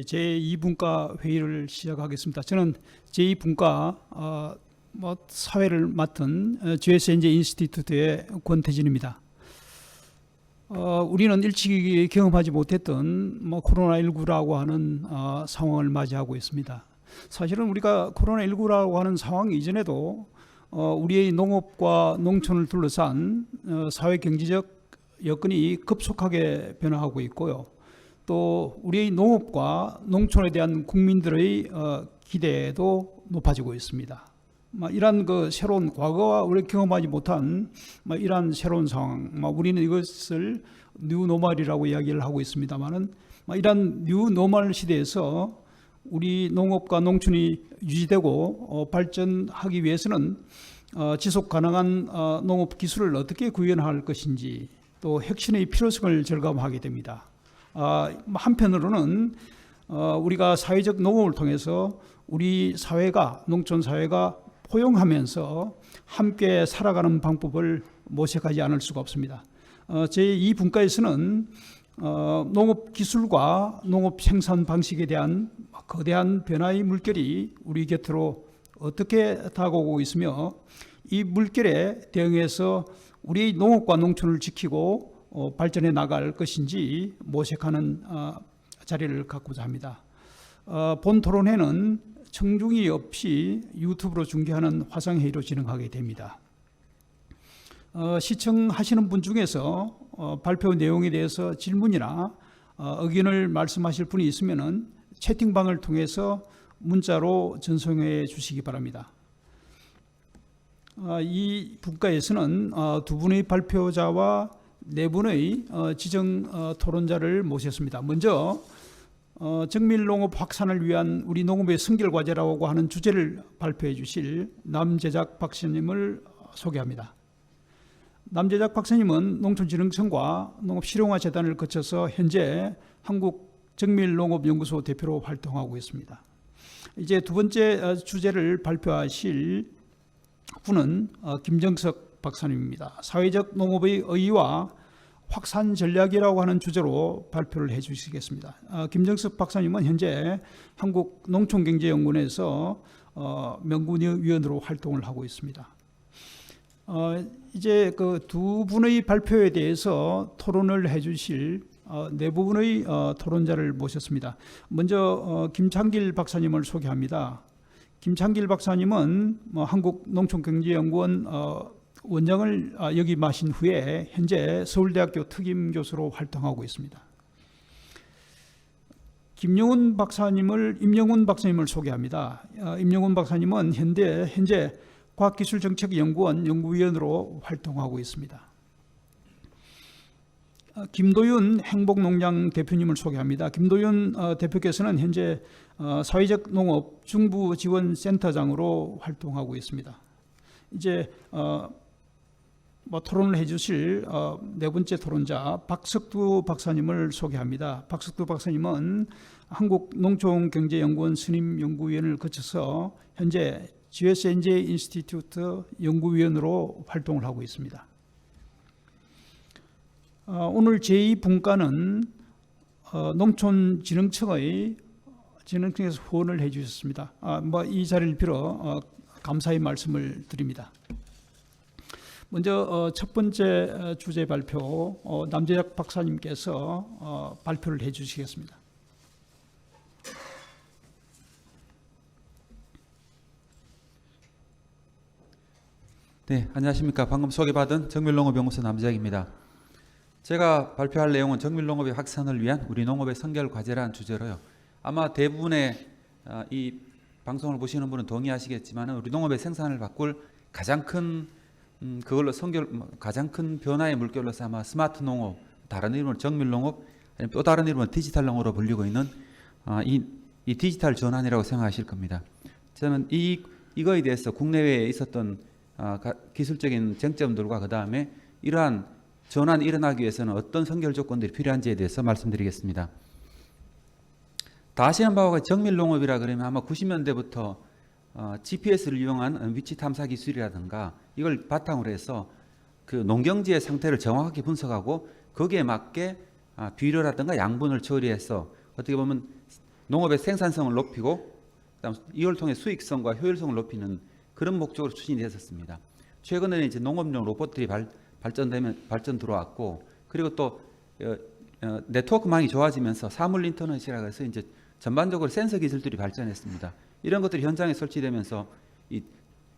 제2분과 회의를 시작하겠습니다. 저는 제2분과 사회를 맡은 GSNJ 인스티튜트의 권태진입니다. 우리는 일찍이 경험하지 못했던 코로나19라고 하는 상황을 맞이하고 있습니다. 사실은 우리가 코로나19라고 하는 상황 이전에도 우리의 농업과 농촌을 둘러싼 사회 경제적 여건이 급속하게 변화하고 있고요. 또 우리의 농업과 농촌에 대한 국민들의 기대도 높아지고 있습니다. 이러한 새로운 과거와 우리 경험하지 못한 이러한 새로운 상황, 우리는 이것을 뉴노멀이라고 이야기를 하고 있습니다만은 이러한 뉴노멀 시대에서 우리 농업과 농촌이 유지되고 발전하기 위해서는 지속 가능한 농업 기술을 어떻게 구현할 것인지, 또 혁신의 필요성을 절감하게 됩니다. 한편으로는 우리가 사회적 농업을 통해서 우리 사회가, 농촌 사회가 포용하면서 함께 살아가는 방법을 모색하지 않을 수가 없습니다. 제2분과에서는 농업 기술과 농업 생산 방식에 대한 거대한 변화의 물결이 우리 곁으로 어떻게 다가오고 있으며, 이 물결에 대응해서 우리 농업과 농촌을 지키고 발전해 나갈 것인지 모색하는 자리를 갖고자 합니다. 본 토론회는 청중이 없이 유튜브로 중계하는 화상회의로 진행하게 됩니다. 시청하시는 분 중에서 발표 내용에 대해서 질문이나 의견을 말씀하실 분이 있으면 채팅방을 통해서 문자로 전송해 주시기 바랍니다. 이 분과에서는 두 분의 발표자와 네 분의 지정 토론자를 모셨습니다. 먼저 정밀농업 확산을 위한 우리 농업의 선결과제라고 하는 주제를 발표해 주실 남재작 박사님을 소개합니다. 남재작 박사님은 농촌진흥청과 농업실용화재단을 거쳐서 현재 한국정밀농업연구소 대표로 활동하고 있습니다. 이제 두 번째 주제를 발표하실 분은 김정석 박사님입니다. 사회적 농업의 의의와 확산 전략이라고 하는 주제로 발표를 해 주시겠습니다. 김정석 박사님은 현재 한국농촌경제연구원에서 명문위원으로 활동을 하고 있습니다. 이제 그 두 분의 발표에 대해서 토론을 해 주실 네 부분의 토론자를 모셨습니다. 먼저 김창길 박사님을 소개합니다. 김창길 박사님은 한국농촌경제연구원 원장을 역임하신 후에 현재 서울대학교 특임교수로 활동하고 있습니다. 임영훈 박사님을 소개합니다. 임영훈 박사님은 현재 과학기술정책연구원 연구위원으로 활동하고 있습니다. 김도윤 행복농장 대표님을 소개합니다. 김도윤 대표께서는 현재 사회적 농업 중부지원센터장으로 활동하고 있습니다. 이제 토론을 해주실 네 번째 토론자 박석두 박사님을 소개합니다. 박석두 박사님은 한국농촌경제연구원 선임연구위원을 거쳐서 현재 GSNJ 인스티튜트 연구위원으로 활동을 하고 있습니다. 오늘 제2분과는 농촌진흥청에서 후원을 해 주셨습니다. 이 자리를 빌어 감사의 말씀을 드립니다. 먼저 첫 번째 주제 발표 남재작 박사님께서 발표를 해 주시겠습니다. 네, 안녕하십니까. 방금 소개받은 정밀농업연구소 남재작입니다. 제가 발표할 내용은 정밀농업의 확산을 위한 우리 농업의 선결과제라는 주제로요. 아마 대부분의 이 방송을 보시는 분은 동의하시겠지만 우리 농업의 생산을 바꿀 가장 큰 가장 큰 변화의 물결로 삼아 스마트 농업, 다른 이름으로 정밀농업, 아니면 또 다른 이름으로 디지털 농업으로 불리고 있는 이 디지털 전환이라고 생각하실 겁니다. 저는 이거에 대해서 국내외에 있었던 기술적인 쟁점들과 그 다음에 이러한 전환이 일어나기 위해서는 어떤 선결 조건들이 필요한지에 대해서 말씀드리겠습니다. 다 아시는 바와 같이 정밀농업이라 그러면 아마 90년대부터 GPS를 이용한 위치 탐사 기술이라든가 이걸 바탕으로 해서 그 농경지의 상태를 정확하게 분석하고 거기에 맞게 비료라든가 양분을 처리해서 어떻게 보면 농업의 생산성을 높이고 그다음 이걸 통해 수익성과 효율성을 높이는 그런 목적으로 추진이 됐었습니다. 최근에는 이제 농업용 로봇들이 발전 들어왔고 그리고 또 네트워크망이 좋아지면서 사물 인터넷이라고 해서 이제 전반적으로 센서 기술들이 발전했습니다. 이런 것들이 현장에 설치되면서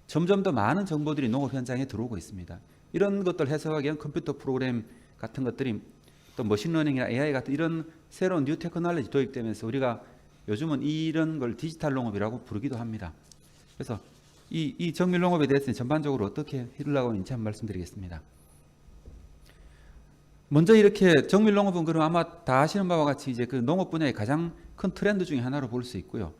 점점 더 많은 정보들이 농업 현장에 들어오고 있습니다. 이런 것들 해석하기 위한 컴퓨터 프로그램 같은 것들이 또 머신러닝이나 AI 같은 이런 새로운 뉴 테크놀로지 도입되면서 우리가 요즘은 이런 걸 디지털 농업이라고 부르기도 합니다. 그래서 이 정밀 농업에 대해서는 전반적으로 어떻게 흐르려고 하는지 한번 말씀드리겠습니다. 먼저 이렇게 정밀 농업은 그럼 아마 다 아시는 바와 같이 이제 그 농업 분야의 가장 큰 트렌드 중에 하나로 볼 수 있고요.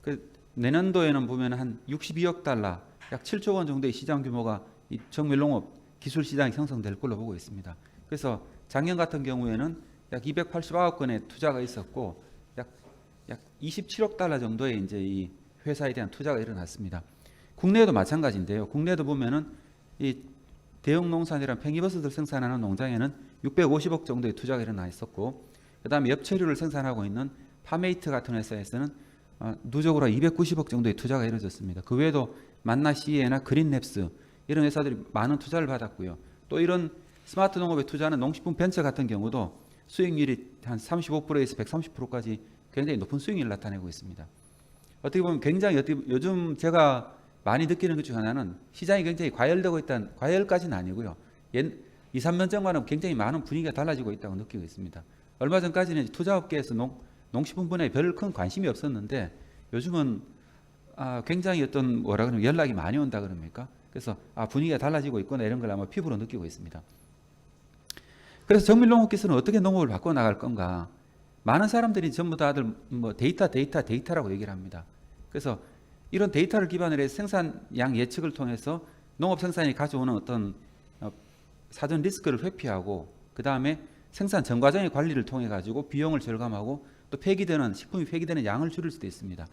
그 내년도에는 보면 한 62억 달러, 약 7조 원 정도의 시장 규모가 이 정밀 농업 기술 시장이 형성될 걸로 보고 있습니다. 그래서 작년 같은 경우에는 약 289억 건의 투자가 있었고 약 27억 달러 정도의 이제 이 회사에 대한 투자가 일어났습니다. 국내에도 마찬가지인데요. 국내에도 보면은 이 대형 농산이란 팽이버섯을 생산하는 농장에는 650억 정도의 투자가 일어나 있었고, 그다음에 엽채류를 생산하고 있는 파메이트 같은 회사에서는 누적으로 290억 정도의 투자가 이루어졌습니다. 그 외에도 만나 CE나 그린랩스 이런 회사들이 많은 투자를 받았고요. 또 이런 스마트 농업에 투자하는 농식품 벤처 같은 경우도 수익률이 한 35%에서 130%까지 굉장히 높은 수익률을 나타내고 있습니다. 어떻게 보면 굉장히 요즘 제가 많이 느끼는 것 중 하나는 시장이 굉장히 과열되고 있다는, 과열까지는 아니고요. 2, 3년 전과는 굉장히 많은 분위기가 달라지고 있다고 느끼고 있습니다. 얼마 전까지는 투자업계에서 농식품 분야에 별 큰 관심이 없었는데 요즘은 굉장히 어떤 뭐라 그러면 연락이 많이 온다 그럽니까? 그래서 분위기가 달라지고 있구나 이런 걸 아마 피부로 느끼고 있습니다. 그래서 정밀 농업 기술은 어떻게 농업을 바꿔 나갈 건가? 많은 사람들이 전부 다들 뭐 데이터라고 얘기를 합니다. 그래서 이런 데이터를 기반으로 해서 생산량 예측을 통해서 농업 생산이 가져오는 어떤 사전 리스크를 회피하고 그 다음에 생산 전 과정의 관리를 통해 가지고 비용을 절감하고 또 식품이 폐기되는 양을 줄일 수도 있습니다.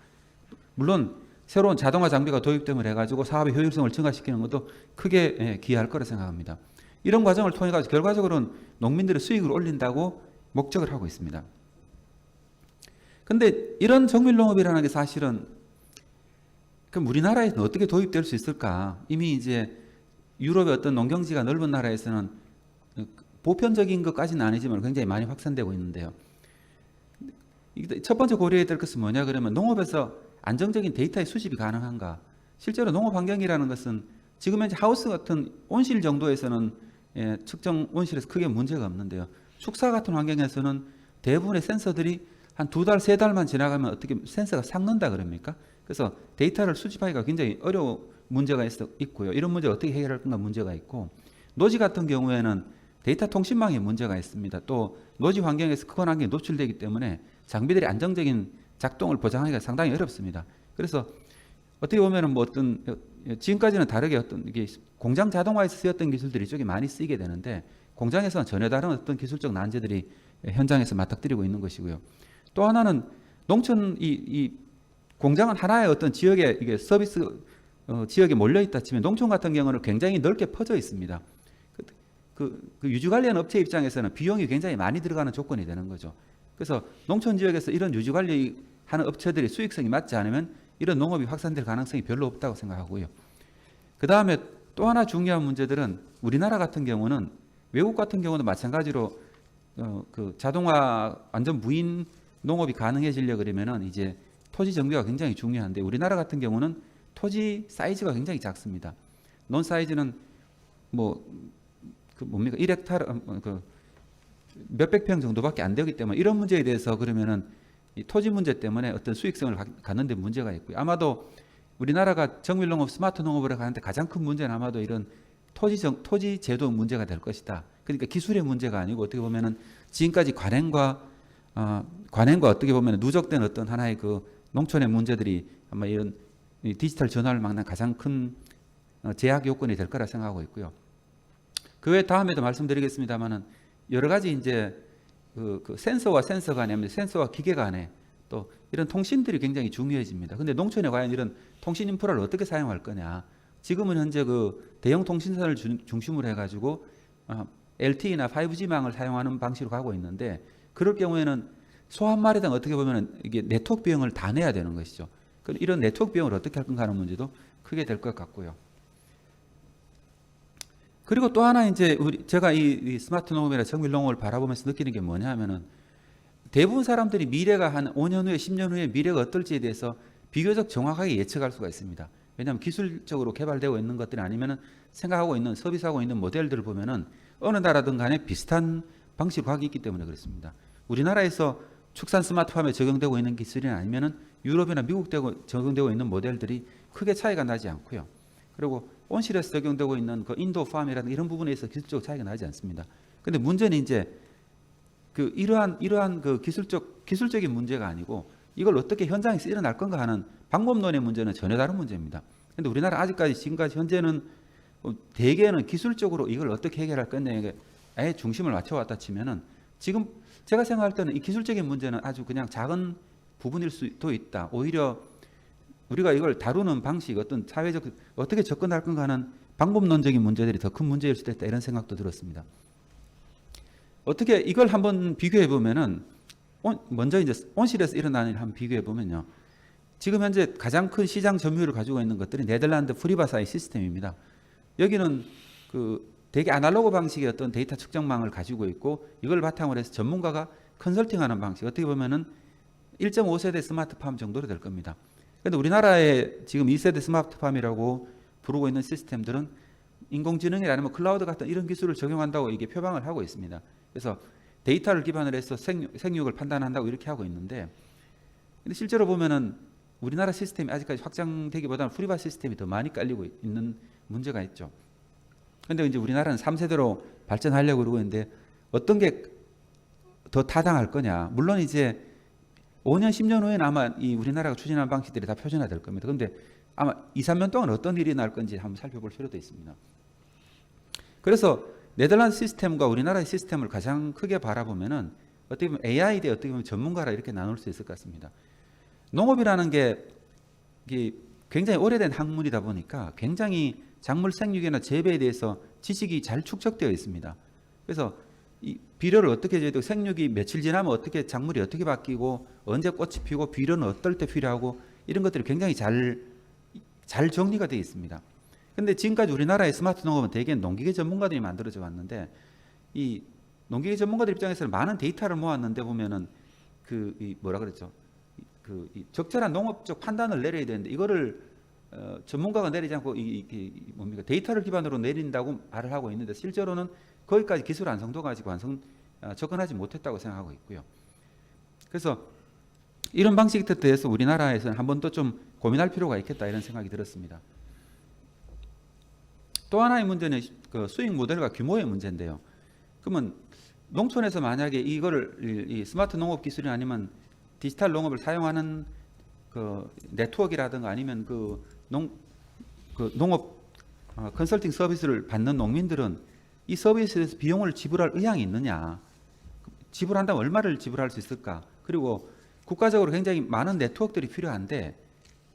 물론 새로운 자동화 장비가 도입됨을 해가지고 사업의 효율성을 증가시키는 것도 크게 기여할 거라 생각합니다. 이런 과정을 통해 가지고 결과적으로는 농민들의 수익을 올린다고 목적을 하고 있습니다. 근데 이런 정밀 농업이라는 게 사실은 그럼 우리나라에서는 어떻게 도입될 수 있을까? 이미 이제 유럽의 어떤 농경지가 넓은 나라에서는 보편적인 것까지는 아니지만 굉장히 많이 확산되고 있는데요. 첫 번째 고려해야 될 것은 뭐냐 그러면 농업에서 안정적인 데이터의 수집이 가능한가? 실제로 농업 환경이라는 것은 지금 현재 하우스 같은 온실 정도에서는 측정 온실에서 크게 문제가 없는데요. 축사 같은 환경에서는 대부분의 센서들이 한 2달, 3달만 지나가면 어떻게 센서가 삭는다 그럽니까? 그래서 데이터를 수집하기가 굉장히 어려운 문제가 있고요. 이런 문제 어떻게 해결할 건가 문제가 있고, 노지 같은 경우에는 데이터 통신망에 문제가 있습니다. 또 노지 환경에서 크건 환경에 노출되기 때문에 장비들이 안정적인 작동을 보장하기가 상당히 어렵습니다. 그래서 어떻게 보면은 뭐 어떤 지금까지는 다르게 어떤 이게 공장 자동화에서 쓰였던 기술들이 이쪽에 많이 쓰이게 되는데 공장에서는 전혀 다른 어떤 기술적 난제들이 현장에서 맞닥뜨리고 있는 것이고요. 또 하나는 농촌 이 공장은 하나의 어떤 지역에 이게 서비스 지역에 몰려 있다 치면 농촌 같은 경우는 굉장히 넓게 퍼져 있습니다. 그 유지관리하는 업체 입장에서는 비용이 굉장히 많이 들어가는 조건이 되는 거죠. 그래서 농촌 지역에서 이런 유지관리하는 업체들이 수익성이 맞지 않으면 이런 농업이 확산될 가능성이 별로 없다고 생각하고요. 그 다음에 또 하나 중요한 문제들은 우리나라 같은 경우는 외국 같은 경우도 마찬가지로 그 자동화 완전 무인 농업이 가능해지려 그러면은 이제 토지 정비가 굉장히 중요한데 우리나라 같은 경우는 토지 사이즈가 굉장히 작습니다. 논 사이즈는 뭐 그 뭡니까 1헥타르 그 몇백 평 정도밖에 안 되기 때문에 이런 문제에 대해서 그러면은 이 토지 문제 때문에 어떤 수익성을 갖는 데 문제가 있고요. 아마도 우리나라가 정밀 농업, 스마트 농업을 가는데 가장 큰 문제는 아마도 이런 토지 제도 문제가 될 것이다. 그러니까 기술의 문제가 아니고 어떻게 보면은 지금까지 관행과 어떻게 보면 누적된 어떤 하나의 그 농촌의 문제들이 아마 이런 디지털 전환을 막는 가장 큰 제약 요건이 될 거라 생각하고 있고요. 그 외 다음에도 말씀드리겠습니다만은 여러 가지 이제 그 센서와 센서 간에, 센서와 기계 간에 또 이런 통신들이 굉장히 중요해집니다. 근데 농촌에 과연 이런 통신 인프라를 어떻게 사용할 거냐? 지금은 현재 그 대형 통신선을 중심으로 해가지고 LTE나 5G망을 사용하는 방식으로 가고 있는데 그럴 경우에는 소 한 마리당 어떻게 보면 이게 네트워크 비용을 다 내야 되는 것이죠. 그럼 이런 네트워크 비용을 어떻게 할 건가 하는 문제도 크게 될 것 같고요. 그리고 또 하나 이제 제가 이 스마트 농업이나 정밀 농업을 바라보면서 느끼는 게 뭐냐 하면은 대부분 사람들이 미래가 한 5년 후에 10년 후에 미래가 어떨지에 대해서 비교적 정확하게 예측할 수가 있습니다. 왜냐하면 기술적으로 개발되고 있는 것들이 아니면은 생각하고 있는 서비스하고 있는 모델들을 보면은 어느 나라든 간에 비슷한 방식으로 하기 있기 때문에 그렇습니다. 우리나라에서 축산 스마트팜에 적용되고 있는 기술이 아니면은 유럽이나 미국 적용되고 있는 모델들이 크게 차이가 나지 않고요. 그리고 온실에서 적용되고 있는 그 인도 팜이라든가 이런 부분에서 기술적 차이가 나지 않습니다. 근데 문제는 이제 그 이러한 그 기술적인 문제가 아니고 이걸 어떻게 현장에서 일어날 건가 하는 방법론의 문제는 전혀 다른 문제입니다. 근데 우리나라 아직까지 지금까지 현재는 대개는 기술적으로 이걸 어떻게 해결할 거냐에 아예 중심을 맞춰왔다 치면은 지금 제가 생각할 때는 이 기술적인 문제는 아주 그냥 작은 부분일 수도 있다. 오히려 우리가 이걸 다루는 방식, 어떤 사회적 어떻게 접근할 건가 하는 방법론적인 문제들이 더 큰 문제일 수도 있다. 이런 생각도 들었습니다. 어떻게 이걸 한번 비교해 보면은 먼저 이제 온실에서 일어나는 일을 한번 비교해 보면요. 지금 현재 가장 큰 시장 점유율을 가지고 있는 것들이 네덜란드 프리바사의 시스템입니다. 여기는 그 되게 아날로그 방식의 어떤 데이터 측정망을 가지고 있고 이걸 바탕으로 해서 전문가가 컨설팅하는 방식, 어떻게 보면은 1.5세대 스마트팜 정도로 될 겁니다. 그런데 우리나라에 지금 2세대 스마트팜이라고 부르고 있는 시스템들은 인공지능이나 뭐 클라우드 같은 이런 기술을 적용한다고 이게 표방을 하고 있습니다. 그래서 데이터를 기반으로 해서 생육을 판단한다고 이렇게 하고 있는데, 근데 실제로 보면은 우리나라 시스템이 아직까지 확장되기보다는 프리바 시스템이 더 많이 깔리고 있는 문제가 있죠. 그런데 이제 우리나라는 3세대로 발전하려고 그러고 있는데 어떤 게 더 타당할 거냐? 물론 이제 5년, 10년 후에는 아마 이 우리나라가 추진하는 방식들이 다 표준화될 겁니다. 그런데 아마 2, 3년 동안 어떤 일이 날 건지 한번 살펴볼 필요도 있습니다. 그래서 네덜란드 시스템과 우리나라의 시스템을 가장 크게 바라보면은 어떻게 보면 AI에 대해 어떻게 보면 전문가라 이렇게 나눌 수 있을 것 같습니다. 농업이라는 게 굉장히 오래된 학문이다 보니까 굉장히 작물 생육이나 재배에 대해서 지식이 잘 축적되어 있습니다. 그래서 이 비료를 어떻게 줘야 되고 생육이 며칠 지나면 어떻게 작물이 어떻게 바뀌고 언제 꽃이 피고 비료는 어떨 때 필요하고 이런 것들이 굉장히 잘 정리가 되어 있습니다. 근데 지금까지 우리나라의 스마트 농업은 대개 농기계 전문가들이 만들어져 왔는데 이 농기계 전문가들 입장에서는 많은 데이터를 모았는데 보면은 뭐라 그랬죠? 이 적절한 농업적 판단을 내려야 되는데 이거를 전문가가 내리지 않고 뭡니까? 데이터를 기반으로 내린다고 말을 하고 있는데 실제로는 거기까지 기술 완성도가 아직 접근하지 못했다고 생각하고 있고요. 그래서 이런 방식에 대해서 우리나라에서는 한 번 더 좀 고민할 필요가 있겠다 이런 생각이 들었습니다. 또 하나의 문제는 그 수익 모델과 규모의 문제인데요. 그러면 농촌에서 만약에 이거를 이 스마트 농업 기술이 아니면 디지털 농업을 사용하는 그 네트워크라든가 아니면 그 농업 컨설팅 서비스를 받는 농민들은 이 서비스에 대해서 비용을 지불할 의향이 있느냐, 지불한다면 얼마를 지불할 수 있을까, 그리고 국가적으로 굉장히 많은 네트워크들이 필요한데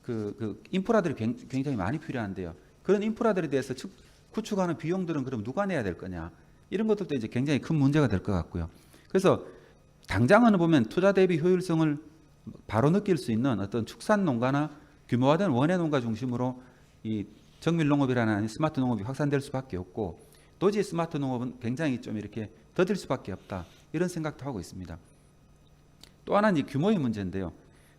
그 인프라들이 굉장히 많이 필요한데요. 그런 인프라들에 대해서 구축하는 비용들은 그럼 누가 내야 될 거냐, 이런 것들도 이제 굉장히 큰 문제가 될 것 같고요. 그래서 당장은 보면 투자 대비 효율성을 바로 느낄 수 있는 어떤 축산 농가나 규모화된 원예 농가 중심으로 이 정밀 농업이라는 스마트 농업이 확산될 수밖에 없고, 도저히 스마트 농업은 굉장히 좀 이렇게 더딜 수밖에 없다 이런 생각도 하고 있습니다. 또 하나는 이 규모의 문제인데요.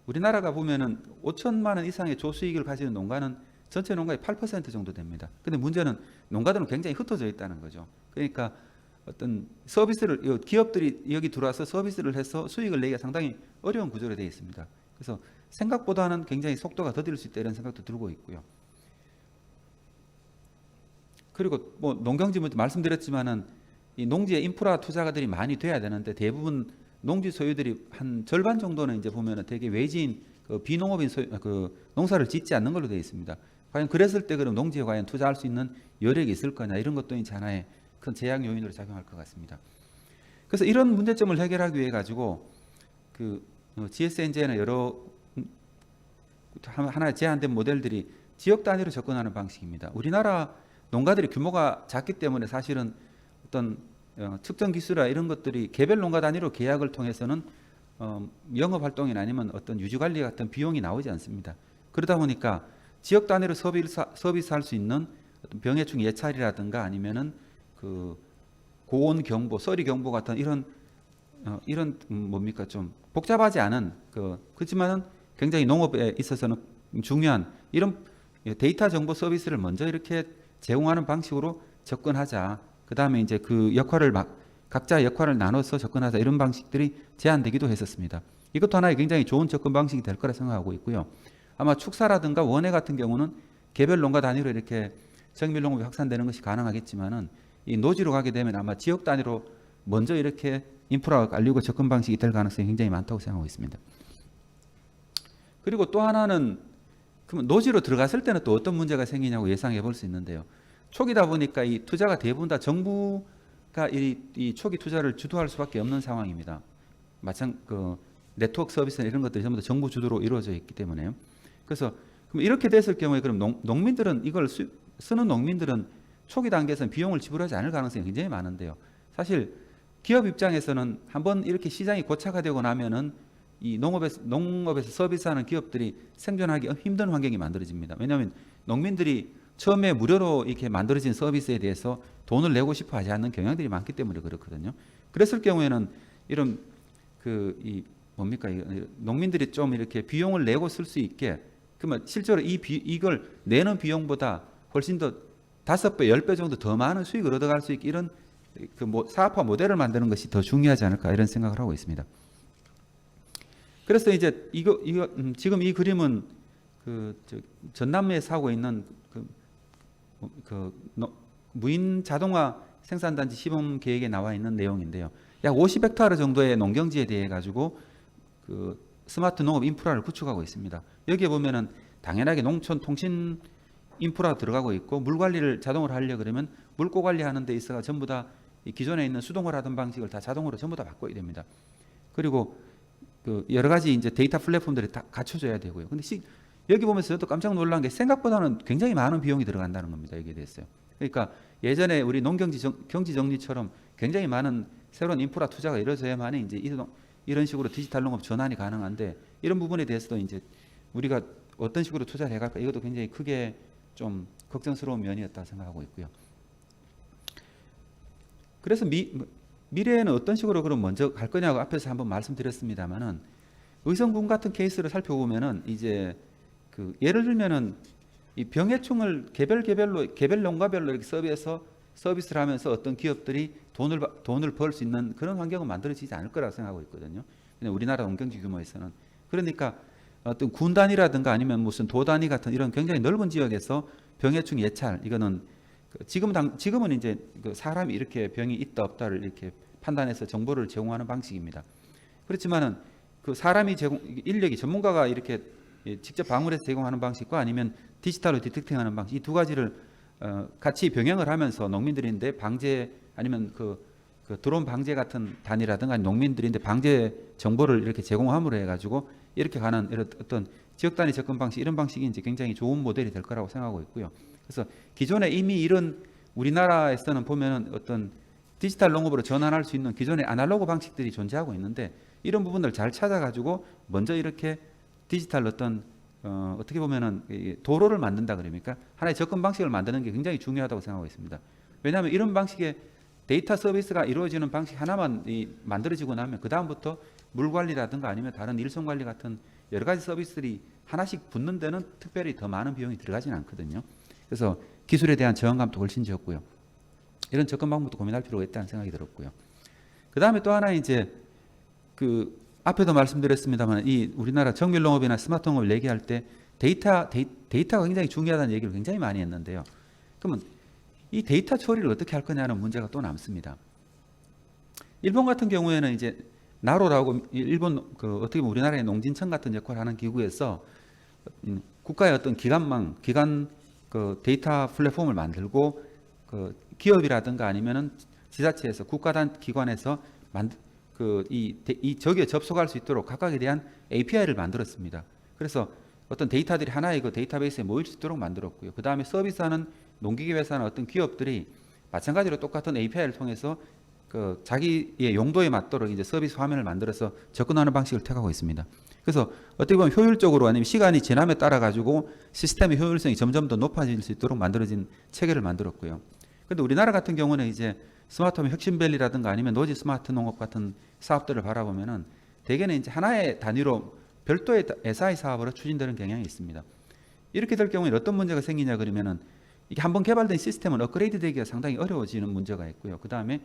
우리나라가 보면은 5천만 원 이상의 조수익을 가지는 농가는 전체 농가의 8% 정도 됩니다. 근데 문제는 농가들은 굉장히 흩어져 있다는 거죠. 그러니까 어떤 서비스를 기업들이 여기 들어와서 서비스를 해서 수익을 내기가 상당히 어려운 구조로 되어 있습니다. 그래서 생각보다는 굉장히 속도가 더딜 수 있다 이런 생각도 들고 있고요. 그리고 뭐 농경지문도 말씀드렸지만은 이 농지에 인프라 투자가들이 많이 돼야 되는데 대부분 농지 소유들이 한 절반 정도는 이제 보면은 되게 외지인 비농업인 농사를 짓지 않는 걸로 되어 있습니다. 과연 그랬을 때 그럼 농지에 과연 투자할 수 있는 여력이 있을 거냐, 이런 것도 이제 하나의 큰 제약 요인으로 작용할 것 같습니다. 그래서 이런 문제점을 해결하기 위해 가지고 GSNJ나 여러 하나의 제한된 모델들이 지역 단위로 접근하는 방식입니다. 우리나라 농가들이 규모가 작기 때문에 사실은 어떤 측정 기술이나 이런 것들이 개별 농가 단위로 계약을 통해서는 영업 활동이나 아니면 어떤 유지 관리 같은 비용이 나오지 않습니다. 그러다 보니까 지역 단위로 서비스할 수 있는 어떤 병해충 예찰이라든가 아니면은 그 고온 경보, 서리 경보 같은 이런 뭡니까 좀 복잡하지 않은 그렇지만은 굉장히 농업에 있어서는 중요한 이런 데이터 정보 서비스를 먼저 이렇게 제공하는 방식으로 접근하자. 그 다음에 이제 그 역할을 각자 역할을 나눠서 접근하자 이런 방식들이 제안되기도 했었습니다. 이것도 하나의 굉장히 좋은 접근 방식이 될 거라 생각하고 있고요. 아마 축사라든가 원해 같은 경우는 개별 농가 단위로 이렇게 정밀 농업이 확산되는 것이 가능하겠지만은 이 노지로 가게 되면 아마 지역 단위로 먼저 이렇게 인프라가 깔리고 접근 방식이 될 가능성이 굉장히 많다고 생각하고 있습니다. 그리고 또 하나는 그러면 노지로 들어갔을 때는 또 어떤 문제가 생기냐고 예상해 볼 수 있는데요. 초기다 보니까 이 투자가 대부분 다 정부가 이 초기 투자를 주도할 수밖에 없는 상황입니다. 네트워크 서비스나 이런 것들이 전부 다 정부 주도로 이루어져 있기 때문에요. 그래서 그럼 이렇게 됐을 경우에 그럼 농민들은 이걸 쓰는 농민들은 초기 단계에서는 비용을 지불하지 않을 가능성이 굉장히 많은데요. 사실 기업 입장에서는 한번 이렇게 시장이 고착화되고 나면은 이 농업에서 서비스하는 기업들이 생존하기 힘든 환경이 만들어집니다. 왜냐하면 농민들이 처음에 무료로 이렇게 만들어진 서비스에 대해서 돈을 내고 싶어 하지 않는 경향들이 많기 때문에 그렇거든요. 그랬을 경우에는 이런 농민들이 좀 이렇게 비용을 내고 쓸 수 있게 그러면 실제로 이걸 내는 비용보다 훨씬 더 5배, 10배 정도 더 많은 수익을 얻어갈 수 있게 이런 사업화 모델을 만드는 것이 더 중요하지 않을까 이런 생각을 하고 있습니다. 그래서 이제 지금 이 그림은 전남매에 사고 있는 무인 자동화 생산단지 시범 계획에 나와 있는 내용인데요. 약 50헥타르 정도의 농경지에 대해 가지고 스마트 농업 인프라를 구축하고 있습니다. 여기에 보면은 당연하게 농촌 통신 인프라가 들어가고 있고 물 관리를 자동으로 하려 그러면 물고 관리하는 데 있어가 전부 다 기존에 있는 수동으로 하던 방식을 다 자동으로 전부 다 바꿔야 됩니다. 그리고 여러 가지 이제 데이터 플랫폼들이 다 갖춰져야 되고요. 근데 여기 보면서 저도 깜짝 놀란 게 생각보다는 굉장히 많은 비용이 들어간다는 겁니다. 여기에 대해서요. 그러니까 예전에 우리 경지 정리처럼 굉장히 많은 새로운 인프라 투자가 이루어져야만이 이제 이런 식으로 디지털 농업 전환이 가능한데 이런 부분에 대해서도 이제 우리가 어떤 식으로 투자를 해갈까 이것도 굉장히 크게 좀 걱정스러운 면이었다 생각하고 있고요. 그래서 미래에는 어떤 식으로 그럼 먼저 갈 거냐고 앞에서 한번 말씀드렸습니다만은 의성군 같은 케이스를 살펴보면은 이제 예를 들면은 이 병해충을 개별 농가별로 이렇게 서비스를 하면서 어떤 기업들이 돈을 벌 수 있는 그런 환경은 만들어지지 않을 거라고 생각하고 있거든요. 그냥 우리나라 농경지 규모에서는. 그러니까 어떤 군 단위라든가 아니면 무슨 도 단위 같은 이런 굉장히 넓은 지역에서 병해충 예찰 이거는 지금은 이제 사람이 이렇게 병이 있다 없다를 이렇게 판단해서 정보를 제공하는 방식입니다. 그렇지만은 사람이 인력이 전문가가 이렇게 직접 방문해서 제공하는 방식과 아니면 디지털로 디텍팅하는 방식 이 두 가지를 같이 병행을 하면서 농민들인데 방제 아니면 드론 방제 같은 단위라든가 농민들인데 방제 정보를 이렇게 제공함으로 해가지고 이렇게 가는 이런 어떤 지역 단위 접근 방식 이런 방식이 이제 굉장히 좋은 모델이 될 거라고 생각하고 있고요. 그래서 기존에 이미 이런 우리나라에서는 보면은 어떤 디지털 농업으로 전환할 수 있는 기존의 아날로그 방식들이 존재하고 있는데 이런 부분을 잘 찾아가지고 먼저 이렇게 디지털 어떻게 보면은 도로를 만든다 그럽니까? 하나의 접근 방식을 만드는 게 굉장히 중요하다고 생각하고 있습니다. 왜냐하면 이런 방식의 데이터 서비스가 이루어지는 방식 하나만 만들어지고 나면 그 다음부터 물 관리라든가 아니면 다른 일손 관리 같은 여러 가지 서비스들이 하나씩 붙는 데는 특별히 더 많은 비용이 들어가지는 않거든요. 그래서 기술에 대한 저항감도 훨씬 적고요. 이런 접근 방법도 고민할 필요가 있다는 생각이 들었고요. 그 다음에 또 하나 이제 앞에도 말씀드렸습니다만 이 우리나라 정밀 농업이나 스마트 농업을 얘기할 때 데이터가 굉장히 중요하다는 얘기를 굉장히 많이 했는데요. 그러면 이 데이터 처리를 어떻게 할 거냐는 문제가 또 남습니다. 일본 같은 경우에는 이제 나로라고 일본 어떻게 보면 우리나라의 농진청 같은 역할을 하는 기구에서 국가의 어떤 기관 데이터 플랫폼을 만들고 기업이라든가 아니면은 지자체에서 국가단 기관에서 저기에 접속할 수 있도록 각각에 대한 API를 만들었습니다. 그래서 어떤 데이터들이 하나의 데이터베이스에 모일 수 있도록 만들었고요. 그 다음에 서비스하는 농기계 회사나 어떤 기업들이 마찬가지로 똑같은 API를 통해서 그 자기의 용도에 맞도록 이제 서비스 화면을 만들어서 접근하는 방식을 택하고 있습니다. 그래서 어떻게 보면 효율적으로 아니면 시간이 지남에 따라 가지고 시스템의 효율성이 점점 더 높아질 수 있도록 만들어진 체계를 만들었고요. 그런데 우리나라 같은 경우는 이제 스마트홈 혁신밸리라든가 아니면 노지 스마트 농업 같은 사업들을 바라보면은 대개는 이제 하나의 단위로 별도의 SI 사업으로 추진되는 경향이 있습니다. 이렇게 될 경우에 어떤 문제가 생기냐 그러면은 이게 한번 개발된 시스템은 업그레이드 되기가 상당히 어려워지는 문제가 있고요. 그 다음에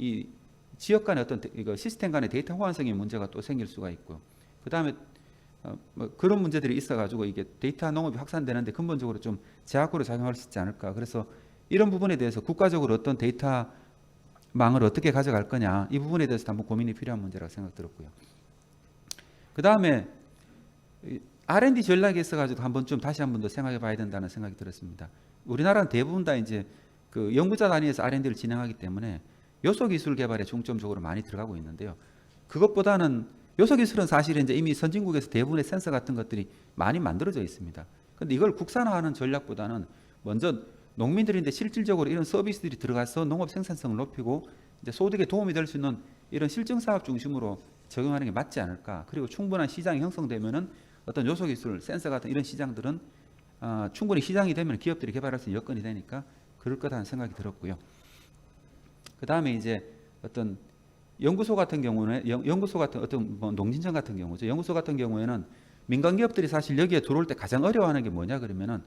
이 지역 간의 어떤 이거 시스템 간의 데이터 호환성의 문제가 또 생길 수가 있고요. 그 다음에 뭐 그런 문제들이 있어가지고 이게 데이터 농업이 확산되는데 근본적으로 좀 제약으로 작용할 수 있지 않을까. 그래서 이런 부분에 대해서 국가적으로 어떤 데이터망을 어떻게 가져갈 거냐 이 부분에 대해서 한번 고민이 필요한 문제라고 생각 들었고요. 그 다음에 R&D 전략이 있어가지고 한번 좀 다시 한번 더 생각해봐야 된다는 생각이 들었습니다. 우리나라는 대부분 다 이제 그 연구자 단위에서 R&D를 진행하기 때문에 요소 기술 개발에 중점적으로 많이 들어가고 있는데요. 그것보다는 요소 기술은 사실 이제 이미 선진국에서 대부분의 센서 같은 것들이 많이 만들어져 있습니다. 그런데 이걸 국산화하는 전략보다는 먼저 농민들인데 실질적으로 이런 서비스들이 들어가서 농업 생산성을 높이고 이제 소득에 도움이 될 수 있는 이런 실증 사업 중심으로 적용하는 게 맞지 않을까. 그리고 충분한 시장이 형성되면은 어떤 요소 기술, 센서 같은 이런 시장들은 충분히 시장이 되면 기업들이 개발할 수 있는 여건이 되니까 그럴 거라는 생각이 들었고요. 그 다음에 이제 어떤 연구소 같은 경우는 연구소 같은 어떤 뭐 농진청 같은 경우죠. 연구소 같은 경우에는 민간 기업들이 사실 여기에 들어올 때 가장 어려워하는 게 뭐냐 그러면은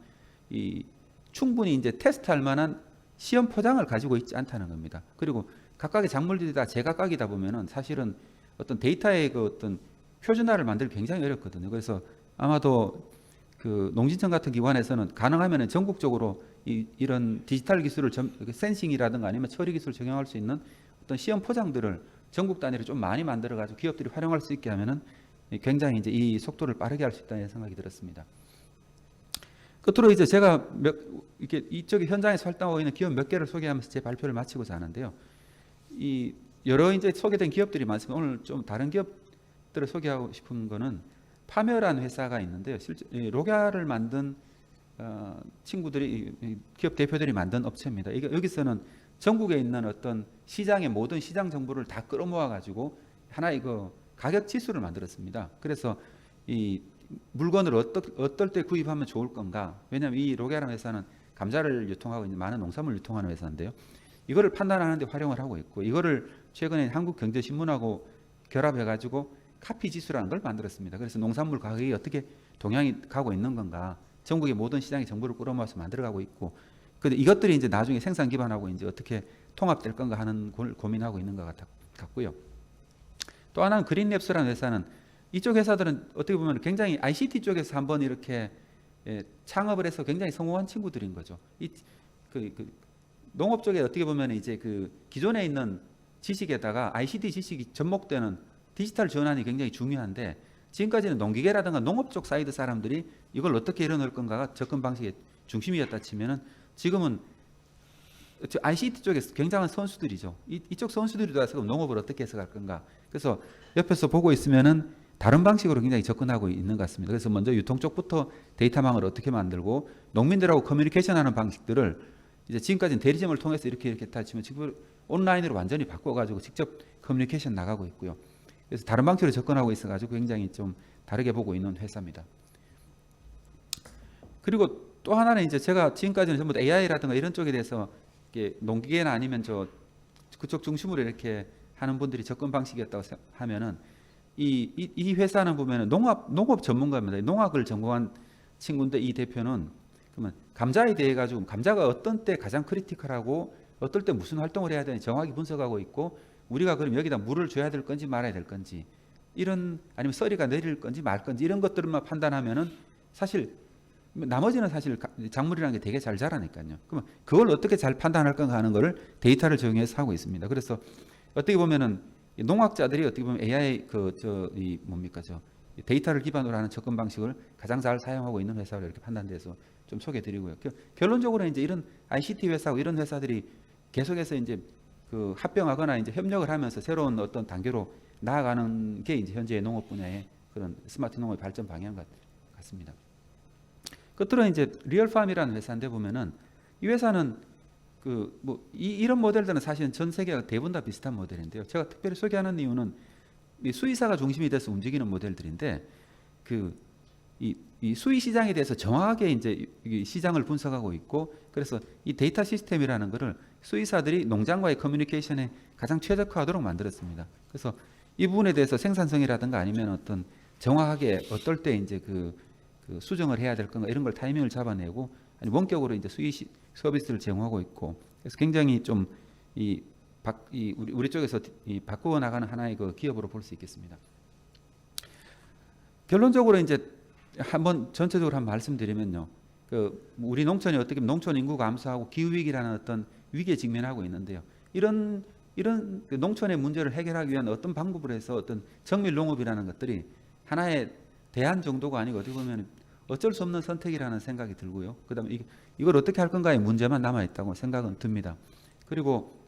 이 충분히 이제 테스트할 만한 시험 포장을 가지고 있지 않다는 겁니다. 그리고 각각의 작물들이 다 제각각이다 보면은 사실은 어떤 데이터의 그 어떤 표준화를 만들기 굉장히 어렵거든요. 그래서 아마도 그 농진청 같은 기관에서는 가능하면은 전국적으로 이런 디지털 기술을 센싱이라든가 아니면 처리 기술을 적용할 수 있는 어떤 시험 포장들을 전국 단위로 좀 많이 만들어 가지고 기업들이 활용할 수 있게 하면은 굉장히 이제 이 속도를 빠르게 할 수 있다는 생각이 들었습니다. 끝으로 이제 제가 이렇게 이쪽에 현장에서 활동하고 있는 기업 몇 개를 소개하면서 제 발표를 마치고자 하는데요. 이 여러 이제 소개된 기업들이 많습니다. 오늘 좀 다른 기업들을 소개하고 싶은 거는 파메어라는 회사가 있는데요. 실제 로갸를 만든 친구들이 기업 대표들이 만든 업체입니다. 이게 여기서는 전국에 있는 어떤 시장의 모든 시장 정보를 다 끌어모아 가지고 하나의 그 가격 지수를 만들었습니다. 그래서 이 물건을 어떨 때 구입하면 좋을 건가? 왜냐하면 이 로갸라는 회사는 감자를 유통하고 있는 많은 농산물 유통하는 회사인데요. 이거를 판단하는 데 활용을 하고 있고 이거를 최근에 한국경제신문하고 결합해 가지고 카피 지수라는 걸 만들었습니다. 그래서 농산물 가격이 어떻게 동향이 가고 있는 건가? 전국의 모든 시장의 정보를 끌어모아서 만들어가고 있고, 근데 이것들이 이제 나중에 생산 기반하고 이제 어떻게 통합될 건가 하는 걸 고민하고 있는 것 같고요. 또 하나는 그린랩스라는 회사는 이쪽 회사들은 어떻게 보면 굉장히 ICT 쪽에서 한번 이렇게 창업을 해서 굉장히 성공한 친구들인 거죠. 농업 쪽에 어떻게 보면 이제 그 기존에 있는 지식에다가 ICT 지식이 접목되는 디지털 전환이 굉장히 중요한데 지금까지는 농기계라든가 농업 쪽 사이드 사람들이 이걸 어떻게 이뤄낼 건가가 접근 방식의 중심이었다 치면은 지금은 ICT 쪽에서 굉장한 선수들이죠. 이쪽 선수들이 들어와서 농업을 어떻게 해석할 건가. 그래서 옆에서 보고 있으면은 다른 방식으로 굉장히 접근하고 있는 것 같습니다. 그래서 먼저 유통 쪽부터 데이터망을 어떻게 만들고 농민들하고 커뮤니케이션하는 방식들을 이제 지금까지는 대리점을 통해서 이렇게 다 치면 지금 온라인으로 완전히 바꿔가지고 직접 커뮤니케이션 나가고 있고요. 그래서 다른 방식으로 접근하고 있어가지고 굉장히 좀 다르게 보고 있는 회사입니다. 그리고 또 하나는 이제 제가 지금까지는 전부 AI라든가 이런 쪽에 대해서 농기계나 아니면 그쪽 중심으로 이렇게 하는 분들이 접근 방식이었다고 하면은 이 회사는 보면은 농업 전문가입니다. 농학을 전공한 친구인데 이 대표는 그러면 감자에 대해 가지고 감자가 어떤 때 가장 크리티컬하고 어떨 때 무슨 활동을 해야 되는지 정확히 분석하고 있고 우리가 그럼 여기다 물을 줘야 될 건지 말아야 될 건지 이런 아니면 썰이가 내릴 건지 말 건지 이런 것들만 판단하면은 사실 나머지는 사실 작물이라는 게 되게 잘 자라니까요. 그러면 그걸 어떻게 잘 판단할 건가 하는 거를 데이터를 적용해서 하고 있습니다. 그래서 어떻게 보면은 농학자들이 어떻게 보면 AI 데이터를 기반으로 하는 접근 방식을 가장 잘 사용하고 있는 회사로 이렇게 판단돼서 좀 소개해드리고요. 결론적으로 이제 이런 ICT 회사하고 이런 회사들이 계속해서 이제 그 합병하거나 이제 협력을 하면서 새로운 어떤 단계로 나아가는 게 이제 현재 농업 분야의 그런 스마트 농업의 발전 방향 같습니다. 끝으로 이제 리얼팜이라는 회사인데 보면은 이 회사는 이런 모델들은 사실은 전 세계가 대부분 다 비슷한 모델인데요. 제가 특별히 소개하는 이유는 이 수의사가 중심이 돼서 움직이는 모델들인데 이 수의 시장에 대해서 정확하게 이제 이 시장을 분석하고 있고, 그래서 이 데이터 시스템이라는 것을 수의사들이 농장과의 커뮤니케이션에 가장 최적화하도록 만들었습니다. 그래서 이 부분에 대해서 생산성이라든가 아니면 어떤 정확하게 어떨 때 이제 그 수정을 해야 될 건가 이런 걸 타이밍을 잡아내고 아니 원격으로 이제 수의 서비스를 제공하고 있고, 그래서 굉장히 좀 우리 쪽에서 바꾸어 나가는 하나의 그 기업으로 볼 수 있겠습니다. 결론적으로 이제 한번 전체적으로 한번 말씀드리면요, 우리 농촌이 어떻게 보면 농촌 인구 감소하고 기후 위기라는 어떤 위기에 직면하고 있는데요. 이런 그 농촌의 문제를 해결하기 위한 어떤 방법으로 해서 어떤 정밀 농업이라는 것들이 하나의 대안 정도가 아니고 어떻게 보면 어쩔 수 없는 선택이라는 생각이 들고요. 그다음에 이걸 어떻게 할 건가의 문제만 남아 있다고 생각은 듭니다. 그리고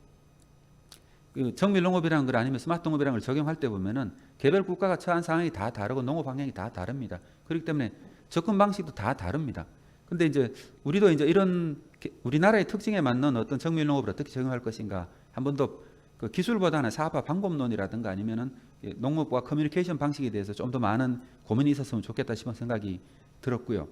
그 정밀 농업이라는 걸 아니면 스마트 농업이라는 걸 적용할 때 보면은 개별 국가가 처한 상황이 다 다르고 농업 방향이 다 다릅니다. 그렇기 때문에 접근 방식도 다 다릅니다. 근데 이제 우리도 이제 이런 우리나라의 특징에 맞는 어떤 정밀 농업을 어떻게 적용할 것인가 한 번 더 그 기술보다는 사업화 방법론이라든가 아니면은 농업과 커뮤니케이션 방식에 대해서 좀 더 많은 고민이 있었으면 좋겠다 싶은 생각이 들었고요.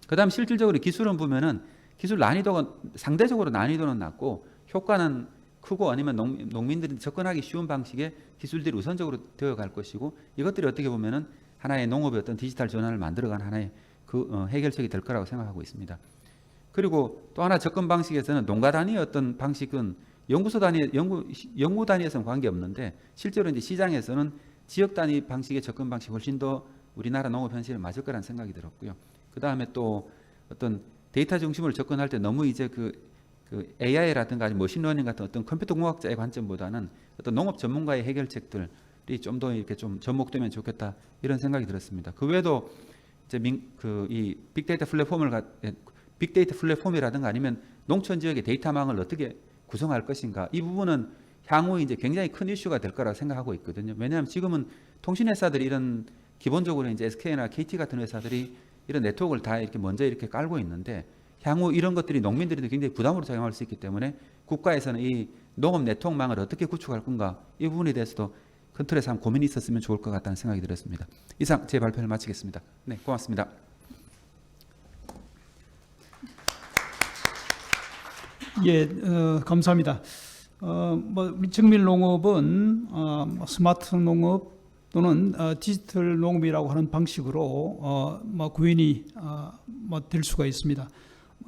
그다음 실질적으로 기술은 보면은 기술 난이도가 상대적으로 난이도는 낮고 효과는 크고 아니면 농민들이 접근하기 쉬운 방식의 기술들이 우선적으로 되어갈 것이고, 이것들이 어떻게 보면은 하나의 농업의 어떤 디지털 전환을 만들어가는 하나의 해결책이 될 거라고 생각하고 있습니다. 그리고 또 하나 접근 방식에서는 농가 단위의 어떤 방식은 연구 단위에서는 관계 없는데 실제로 이제 시장에서는 지역 단위 방식의 접근 방식이 훨씬 더 우리나라 농업 현실에 맞을 거라는 생각이 들었고요. 그 다음에 또 어떤 데이터 중심으로 접근할 때 너무 이제 그 AI라든가 머신러닝 같은 어떤 컴퓨터 공학자의 관점보다는 어떤 농업 전문가의 해결책들이 좀 더 이렇게 좀 접목되면 좋겠다 이런 생각이 들었습니다. 그 외에도 이제 이 빅데이터 플랫폼이라든가 아니면 농촌 지역의 데이터망을 어떻게 구성할 것인가, 이 부분은 향후 이제 굉장히 큰 이슈가 될 거라고 생각하고 있거든요. 왜냐하면 지금은 통신회사들이 이런 기본적으로 이제 SK나 KT 같은 회사들이 이런 네트워크를 다 이렇게 먼저 이렇게 깔고 있는데 향후 이런 것들이 농민들이 굉장히 부담으로 작용할 수 있기 때문에 국가에서는 이 농업 네트워크망을 어떻게 구축할 건가, 이 부분에 대해서도 큰 틀에서 한번 고민이 있었으면 좋을 것 같다는 생각이 들었습니다. 이상 제 발표를 마치겠습니다. 네, 고맙습니다. 예, 감사합니다. 우리 정밀 농업은 스마트 농업 또는 디지털 농업이라고 하는 방식으로 구현이 될 수가 있습니다.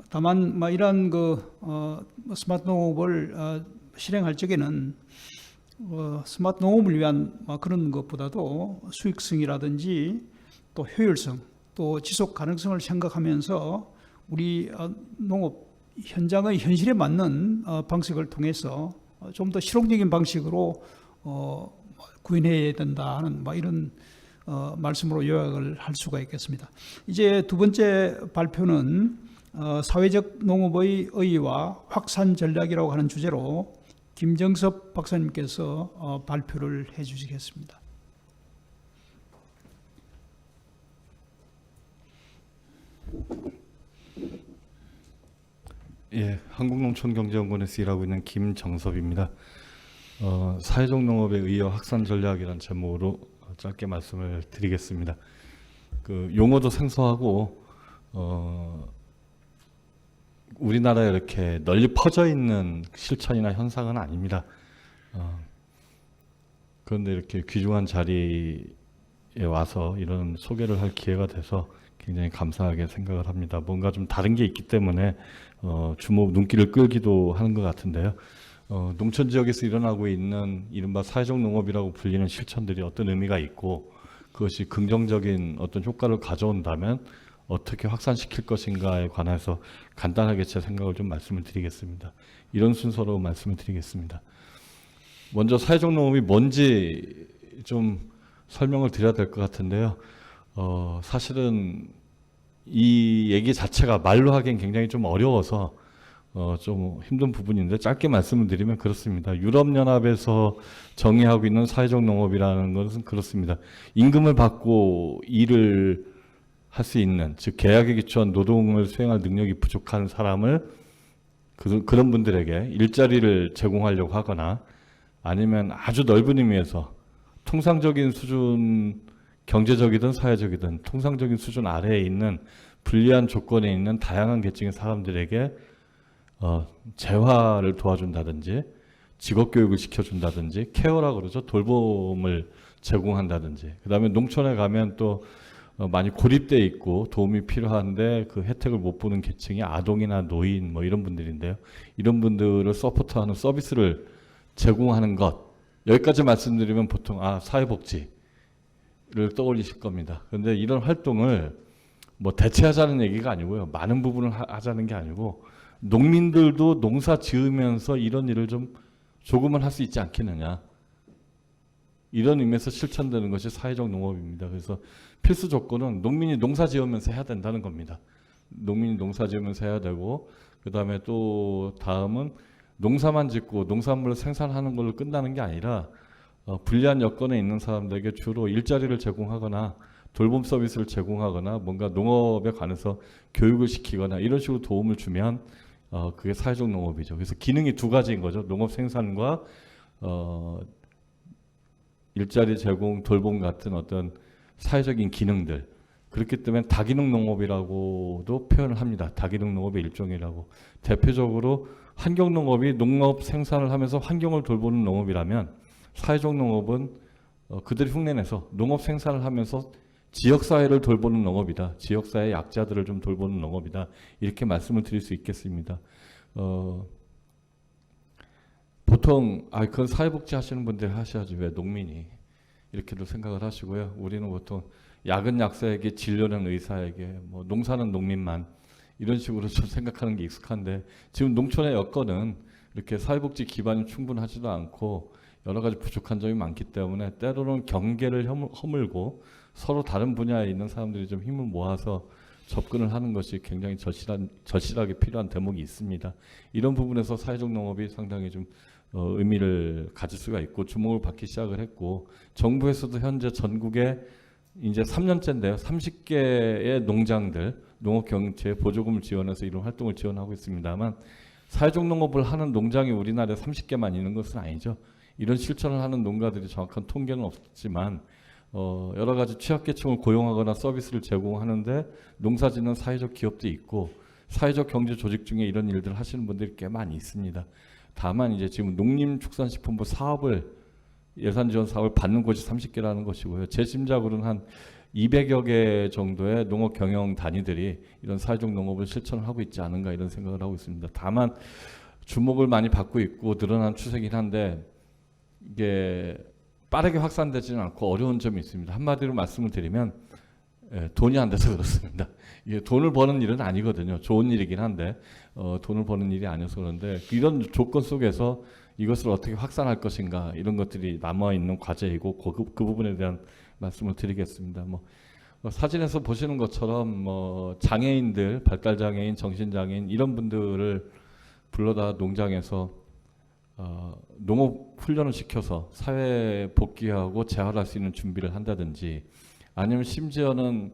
다만 이러한 스마트 농업을 실행할 적에는 스마트 농업을 위한 그런 것보다도 수익성이라든지 또 효율성 또 지속 가능성을 생각하면서 우리 농업 현장의 현실에 맞는 방식을 통해서 좀 더 실용적인 방식으로 구현해야 된다는 이런 말씀으로 요약을 할 수가 있겠습니다. 이제 두 번째 발표는 사회적 농업의 의의와 확산 전략이라고 하는 주제로 김정섭 박사님께서 발표를 해 주시겠습니다. 예, 한국농촌경제연구원에서 일하고 있는 김정섭입니다. 사회적 농업의 의의와 확산 전략이라는 제목으로 짧게 말씀을 드리겠습니다. 그 용어도 생소하고 우리나라에 이렇게 널리 퍼져 있는 실천이나 현상은 아닙니다. 그런데 이렇게 귀중한 자리에 와서 이런 소개를 할 기회가 돼서 굉장히 감사하게 생각을 합니다. 뭔가 좀 다른 게 있기 때문에 눈길을 끌기도 하는 것 같은데요. 농촌 지역에서 일어나고 있는 이른바 사회적 농업이라고 불리는 실천들이 어떤 의미가 있고 그것이 긍정적인 어떤 효과를 가져온다면 어떻게 확산시킬 것인가에 관해서 간단하게 제 생각을 좀 말씀을 드리겠습니다. 이런 순서로 말씀을 드리겠습니다. 먼저 사회적 농업이 뭔지 좀 설명을 드려야 될 것 같은데요. 사실은 이 얘기 자체가 말로 하기엔 굉장히 좀 어려워서 좀 힘든 부분인데 짧게 말씀을 드리면 그렇습니다. 유럽연합에서 정의하고 있는 사회적 농업이라는 것은 그렇습니다. 임금을 받고 일을 할 수 있는, 즉 계약에 기초한 노동을 수행할 능력이 부족한 사람을 그런 분들에게 일자리를 제공하려고 하거나 아니면 아주 넓은 의미에서 통상적인 수준, 경제적이든 사회적이든 통상적인 수준 아래에 있는 불리한 조건에 있는 다양한 계층의 사람들에게 재활을 도와준다든지 직업교육을 시켜준다든지 케어라고 그러죠. 돌봄을 제공한다든지, 그 다음에 농촌에 가면 또 많이 고립돼 있고 도움이 필요한데 그 혜택을 못 보는 계층이 아동이나 노인 뭐 이런 분들인데요. 이런 분들을 서포트하는 서비스를 제공하는 것, 여기까지 말씀드리면 보통 사회복지를 떠올리실 겁니다. 그런데 이런 활동을 뭐 대체하자는 얘기가 아니고요. 많은 부분을 하자는 게 아니고 농민들도 농사 지으면서 이런 일을 좀 조금은 할 수 있지 않겠느냐. 이런 의미에서 실천되는 것이 사회적 농업입니다. 그래서 필수 조건은 농민이 농사 지으면서 해야 된다는 겁니다. 농민이 농사 지으면서 해야 되고, 그 다음에 또 다음은 농사만 짓고 농산물을 생산하는 걸로 끝나는 게 아니라 불리한 여건에 있는 사람들에게 주로 일자리를 제공하거나 돌봄 서비스를 제공하거나 뭔가 농업에 관해서 교육을 시키거나 이런 식으로 도움을 주면 그게 사회적 농업이죠. 그래서 기능이 두 가지인 거죠. 농업 생산과 일자리 제공, 돌봄 같은 어떤 사회적인 기능들. 그렇기 때문에 다기능 농업이라고도 표현을 합니다. 다기능 농업의 일종이라고. 대표적으로 환경 농업이 농업 생산을 하면서 환경을 돌보는 농업이라면 사회적 농업은 그들이 흉내내서 농업 생산을 하면서 지역사회를 돌보는 농업이다. 지역사회 약자들을 좀 돌보는 농업이다. 이렇게 말씀을 드릴 수 있겠습니다. 보통 그건 사회복지 하시는 분들이 하셔야지 왜 농민이 이렇게도 생각을 하시고요. 우리는 보통 약은 약사에게 진료는 의사에게 뭐 농사는 농민만 이런 식으로 좀 생각하는 게 익숙한데 지금 농촌의 여건은 이렇게 사회복지 기반이 충분하지도 않고 여러 가지 부족한 점이 많기 때문에 때로는 경계를 허물고 서로 다른 분야에 있는 사람들이 좀 힘을 모아서 접근을 하는 것이 굉장히 절실하게 필요한 대목이 있습니다. 이런 부분에서 사회적 농업이 상당히 좀 의미를 가질 수가 있고 주목을 받기 시작을 했고, 정부에서도 현재 전국에 이제 3년째인데요. 30개의 농장들 농업경영체에 보조금을 지원해서 이런 활동을 지원하고 있습니다만, 사회적 농업을 하는 농장이 우리나라에 30개만 있는 것은 아니죠. 이런 실천을 하는 농가들이 정확한 통계는 없지만 여러 가지 취약계층을 고용하거나 서비스를 제공하는데 농사짓는 사회적 기업도 있고 사회적 경제 조직 중에 이런 일들을 하시는 분들이 꽤 많이 있습니다. 다만 이제 지금 농림축산식품부 사업을 예산 지원 사업을 받는 곳이 30개라는 것이고요. 제 짐작으로는 한 200여 개 정도의 농업 경영 단위들이 이런 사회적 농업을 실천을 하고 있지 않은가 이런 생각을 하고 있습니다. 다만 주목을 많이 받고 있고 늘어난 추세긴 한데 이게 빠르게 확산되지는 않고 어려운 점이 있습니다. 한마디로 말씀을 드리면 돈이 안 돼서 그렇습니다. 이게 돈을 버는 일은 아니거든요. 좋은 일이긴 한데 돈을 버는 일이 아니어서 그런데 이런 조건 속에서 이것을 어떻게 확산할 것인가 이런 것들이 남아있는 과제이고 그 부분에 대한 말씀을 드리겠습니다. 사진에서 보시는 것처럼 장애인들, 발달장애인, 정신장애인 이런 분들을 불러다 농장에서 농업 훈련을 시켜서 사회에 복귀하고 재활할 수 있는 준비를 한다든지 아니면 심지어는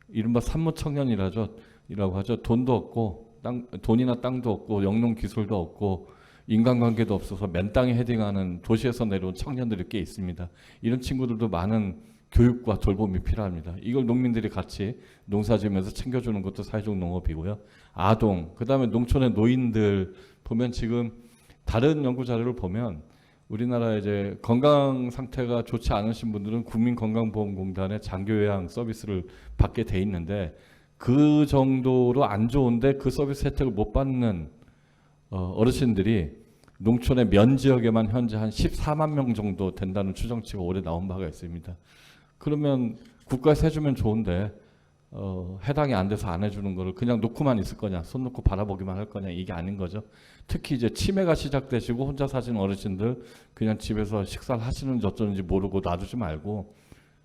이른바 산무청년이라고 하죠. 돈도 없고 돈이나 땅도 없고 영농 기술도 없고 인간관계도 없어서 맨 땅에 헤딩하는 도시에서 내려온 청년들이 꽤 있습니다. 이런 친구들도 많은 교육과 돌봄이 필요합니다. 이걸 농민들이 같이 농사지으면서 챙겨주는 것도 사회적 농업이고요. 아동, 그 다음에 농촌의 노인들 보면 지금 다른 연구 자료를 보면 우리나라 이제 건강 상태가 좋지 않으신 분들은 국민건강보험공단의 장기요양 서비스를 받게 돼 있는데 그 정도로 안 좋은데 그 서비스 혜택을 못 받는 어르신들이 농촌의 면 지역에만 현재 한 14만 명 정도 된다는 추정치가 올해 나온 바가 있습니다. 그러면 국가에서 해주면 좋은데 해당이 안 돼서 안 해주는 거를 그냥 놓고만 있을 거냐, 손 놓고 바라보기만 할 거냐, 이게 아닌 거죠. 특히 이제 치매가 시작되시고 혼자 사시는 어르신들 그냥 집에서 식사를 하시는지 어쩌는지 모르고 놔두지 말고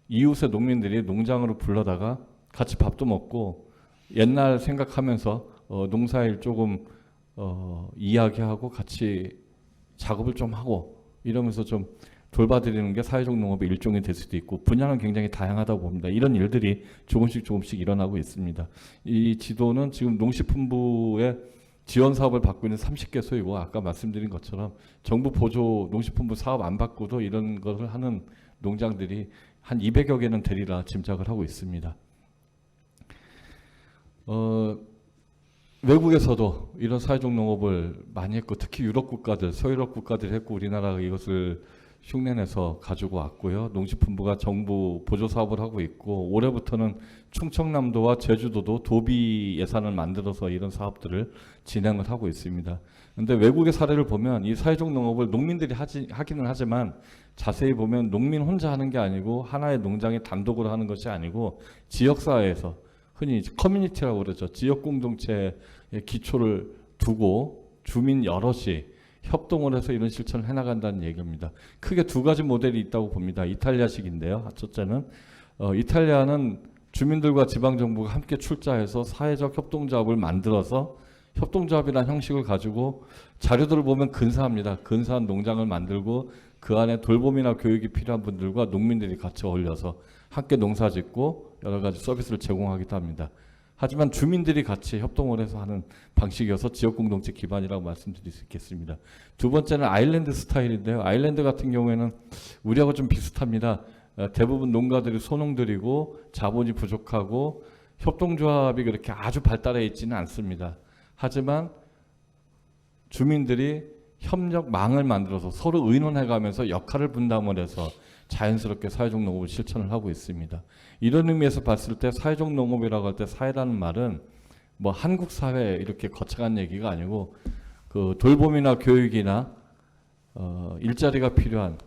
이웃의 농민들이 농장으로 불러다가 같이 밥도 먹고 옛날 생각하면서 농사일 조금 이야기하고 같이 작업을 좀 하고 이러면서 좀 돌봐드리는 게 사회적 농업의 일종이 될 수도 있고 분야는 굉장히 다양하다고 봅니다. 이런 일들이 조금씩 일어나고 있습니다. 이 지도는 지금 농식품부의 지원 사업을 받고 있는 30개소이고 아까 말씀드린 것처럼 정부 보조 농식품부 사업 안 받고도 이런 것을 하는 농장들이 한 200여 개는 되리라 짐작을 하고 있습니다. 외국에서도 이런 사회적 농업을 많이 했고 특히 유럽 국가들, 서유럽 국가들이 했고 우리나라가 이것을 흉내내서 가지고 왔고요. 농식품부가 정부 보조 사업을 하고 있고 올해부터는 충청남도와 제주도도 도비 예산을 만들어서 이런 사업들을 진행을 하고 있습니다. 그런데 외국의 사례를 보면 이 사회적 농업을 농민들이 하기는 하지만 자세히 보면 농민 혼자 하는 게 아니고 하나의 농장이 단독으로 하는 것이 아니고 지역사회에서 흔히 커뮤니티라고 그러죠. 지역 공동체의 기초를 두고 주민 여럿이 협동을 해서 이런 실천을 해나간다는 얘기입니다. 크게 두 가지 모델이 있다고 봅니다. 이탈리아식인데요. 첫째는 이탈리아는 주민들과 지방정부가 함께 출자해서 사회적 협동조합을 만들어서 협동조합이라는 형식을 가지고 자료들을 보면 근사합니다. 근사한 농장을 만들고 그 안에 돌봄이나 교육이 필요한 분들과 농민들이 같이 어울려서 함께 농사짓고 여러 가지 서비스를 제공하기도 합니다. 하지만 주민들이 같이 협동을 해서 하는 방식이어서 지역공동체 기반이라고 말씀드릴 수 있겠습니다. 두 번째는 아일랜드 스타일인데요. 아일랜드 같은 경우에는 우리하고 좀 비슷합니다. 대부분 농가들이 소농들이고 자본이 부족하고 협동조합이 그렇게 아주 발달해 있지는 않습니다. 하지만 주민들이 협력망을 만들어서 서로 의논해가면서 역할을 분담을 해서 자연스럽게 사회적 농업을 실천을 하고 있습니다. 이런 의미에서 봤을 때 사회적 농업이라고 할 때 사회라는 말은 뭐 한국 사회 이렇게 거창한 얘기가 아니고 그 돌봄이나 교육이나 일자리가 필요한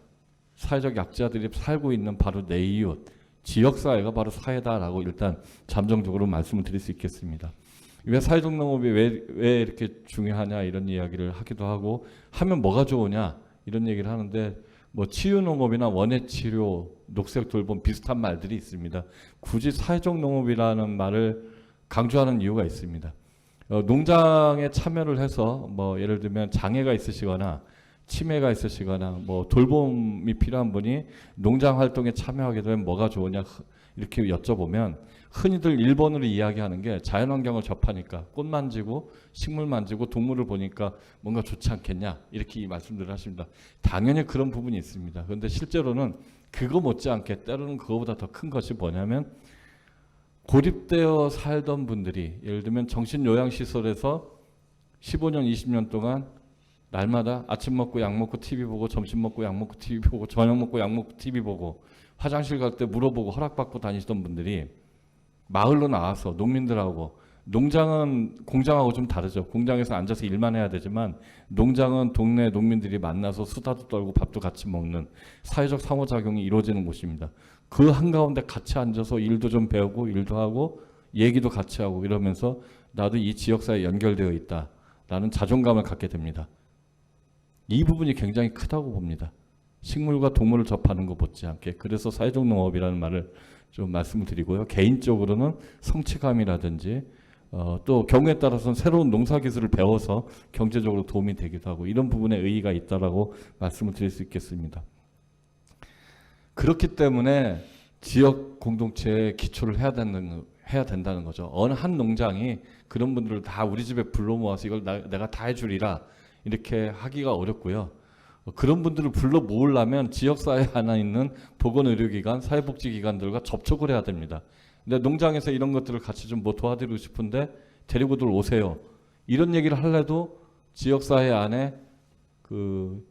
사회적 약자들이 살고 있는 바로 내 이웃, 지역사회가 바로 사회다라고 일단 잠정적으로 말씀을 드릴 수 있겠습니다. 왜 사회적 농업이 왜 이렇게 중요하냐 이런 이야기를 하기도 하고 하면 뭐가 좋으냐 이런 얘기를 하는데 뭐 치유농업이나 원예치료, 녹색 돌봄 비슷한 말들이 있습니다. 굳이 사회적 농업이라는 말을 강조하는 이유가 있습니다. 농장에 참여를 해서 뭐 예를 들면 장애가 있으시거나 치매가 있으시거나 뭐 돌봄이 필요한 분이 농장 활동에 참여하게 되면 뭐가 좋으냐 이렇게 여쭤보면 흔히들 1번으로 이야기하는 게 자연환경을 접하니까 꽃 만지고 식물 만지고 동물을 보니까 뭔가 좋지 않겠냐 이렇게 말씀들을 하십니다. 당연히 그런 부분이 있습니다. 그런데 실제로는 그거 못지않게 때로는 그거보다 더 큰 것이 뭐냐면 고립되어 살던 분들이 예를 들면 정신요양시설에서 15년 20년 동안 날마다 아침 먹고 약 먹고 TV 보고 점심 먹고 약 먹고 TV 보고 저녁 먹고 약 먹고 TV 보고 화장실 갈 때 물어보고 허락받고 다니시던 분들이 마을로 나와서 농민들하고 농장은 공장하고 좀 다르죠. 공장에서 앉아서 일만 해야 되지만 농장은 동네 농민들이 만나서 수다도 떨고 밥도 같이 먹는 사회적 상호작용이 이루어지는 곳입니다. 그 한가운데 같이 앉아서 일도 좀 배우고 일도 하고 얘기도 같이 하고 이러면서 나도 이 지역사회에 연결되어 있다라는 자존감을 갖게 됩니다. 이 부분이 굉장히 크다고 봅니다. 식물과 동물을 접하는 것 못지않게. 그래서 사회적 농업이라는 말을 좀 말씀을 드리고요. 개인적으로는 성취감이라든지 또 경우에 따라서는 새로운 농사 기술을 배워서 경제적으로 도움이 되기도 하고 이런 부분에 의의가 있다라고 말씀을 드릴 수 있겠습니다. 그렇기 때문에 지역 공동체에 기초를 해야 된다는 거죠. 어느 한 농장이 그런 분들을 다 우리 집에 불러 모아서 이걸 내가 다 해주리라 이렇게 하기가 어렵고요. 그런 분들을 불러 모으려면 지역사회에 하나 있는 보건의료기관, 사회복지기관들과 접촉을 해야 됩니다. 근데 농장에서 이런 것들을 같이 좀 뭐 도와드리고 싶은데 데리고들 오세요. 이런 얘기를 하려도 지역사회 안에 그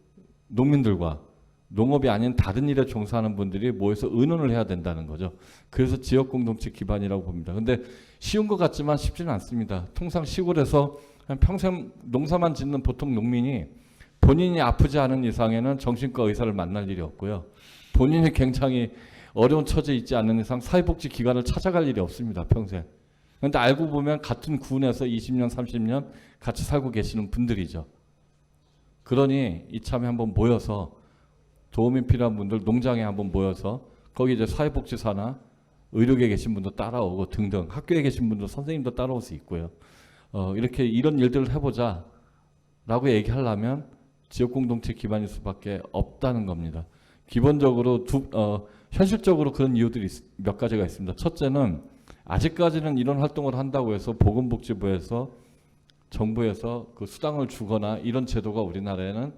농민들과 농업이 아닌 다른 일에 종사하는 분들이 모여서 의논을 해야 된다는 거죠. 그래서 지역공동체 기반이라고 봅니다. 근데 쉬운 것 같지만 쉽지는 않습니다. 통상 시골에서 그냥 평생 농사만 짓는 보통 농민이 본인이 아프지 않은 이상에는 정신과 의사를 만날 일이 없고요. 본인이 굉장히 어려운 처지에 있지 않는 이상 사회복지기관을 찾아갈 일이 없습니다. 평생. 그런데 알고 보면 같은 군에서 20년, 30년 같이 살고 계시는 분들이죠. 그러니 이참에 한번 모여서 도움이 필요한 분들 농장에 한번 모여서 거기 이제 사회복지사나 의료계에 계신 분도 따라오고 등등 학교에 계신 분도 선생님도 따라올 수 있고요. 이렇게 이런 일들을 해보자 라고 얘기하려면 지역공동체 기반일 수밖에 없다는 겁니다. 기본적으로 현실적으로 그런 이유들이 몇 가지가 있습니다. 첫째는 아직까지는 이런 활동을 한다고 해서 보건복지부에서 정부에서 그 수당을 주거나 이런 제도가 우리나라에는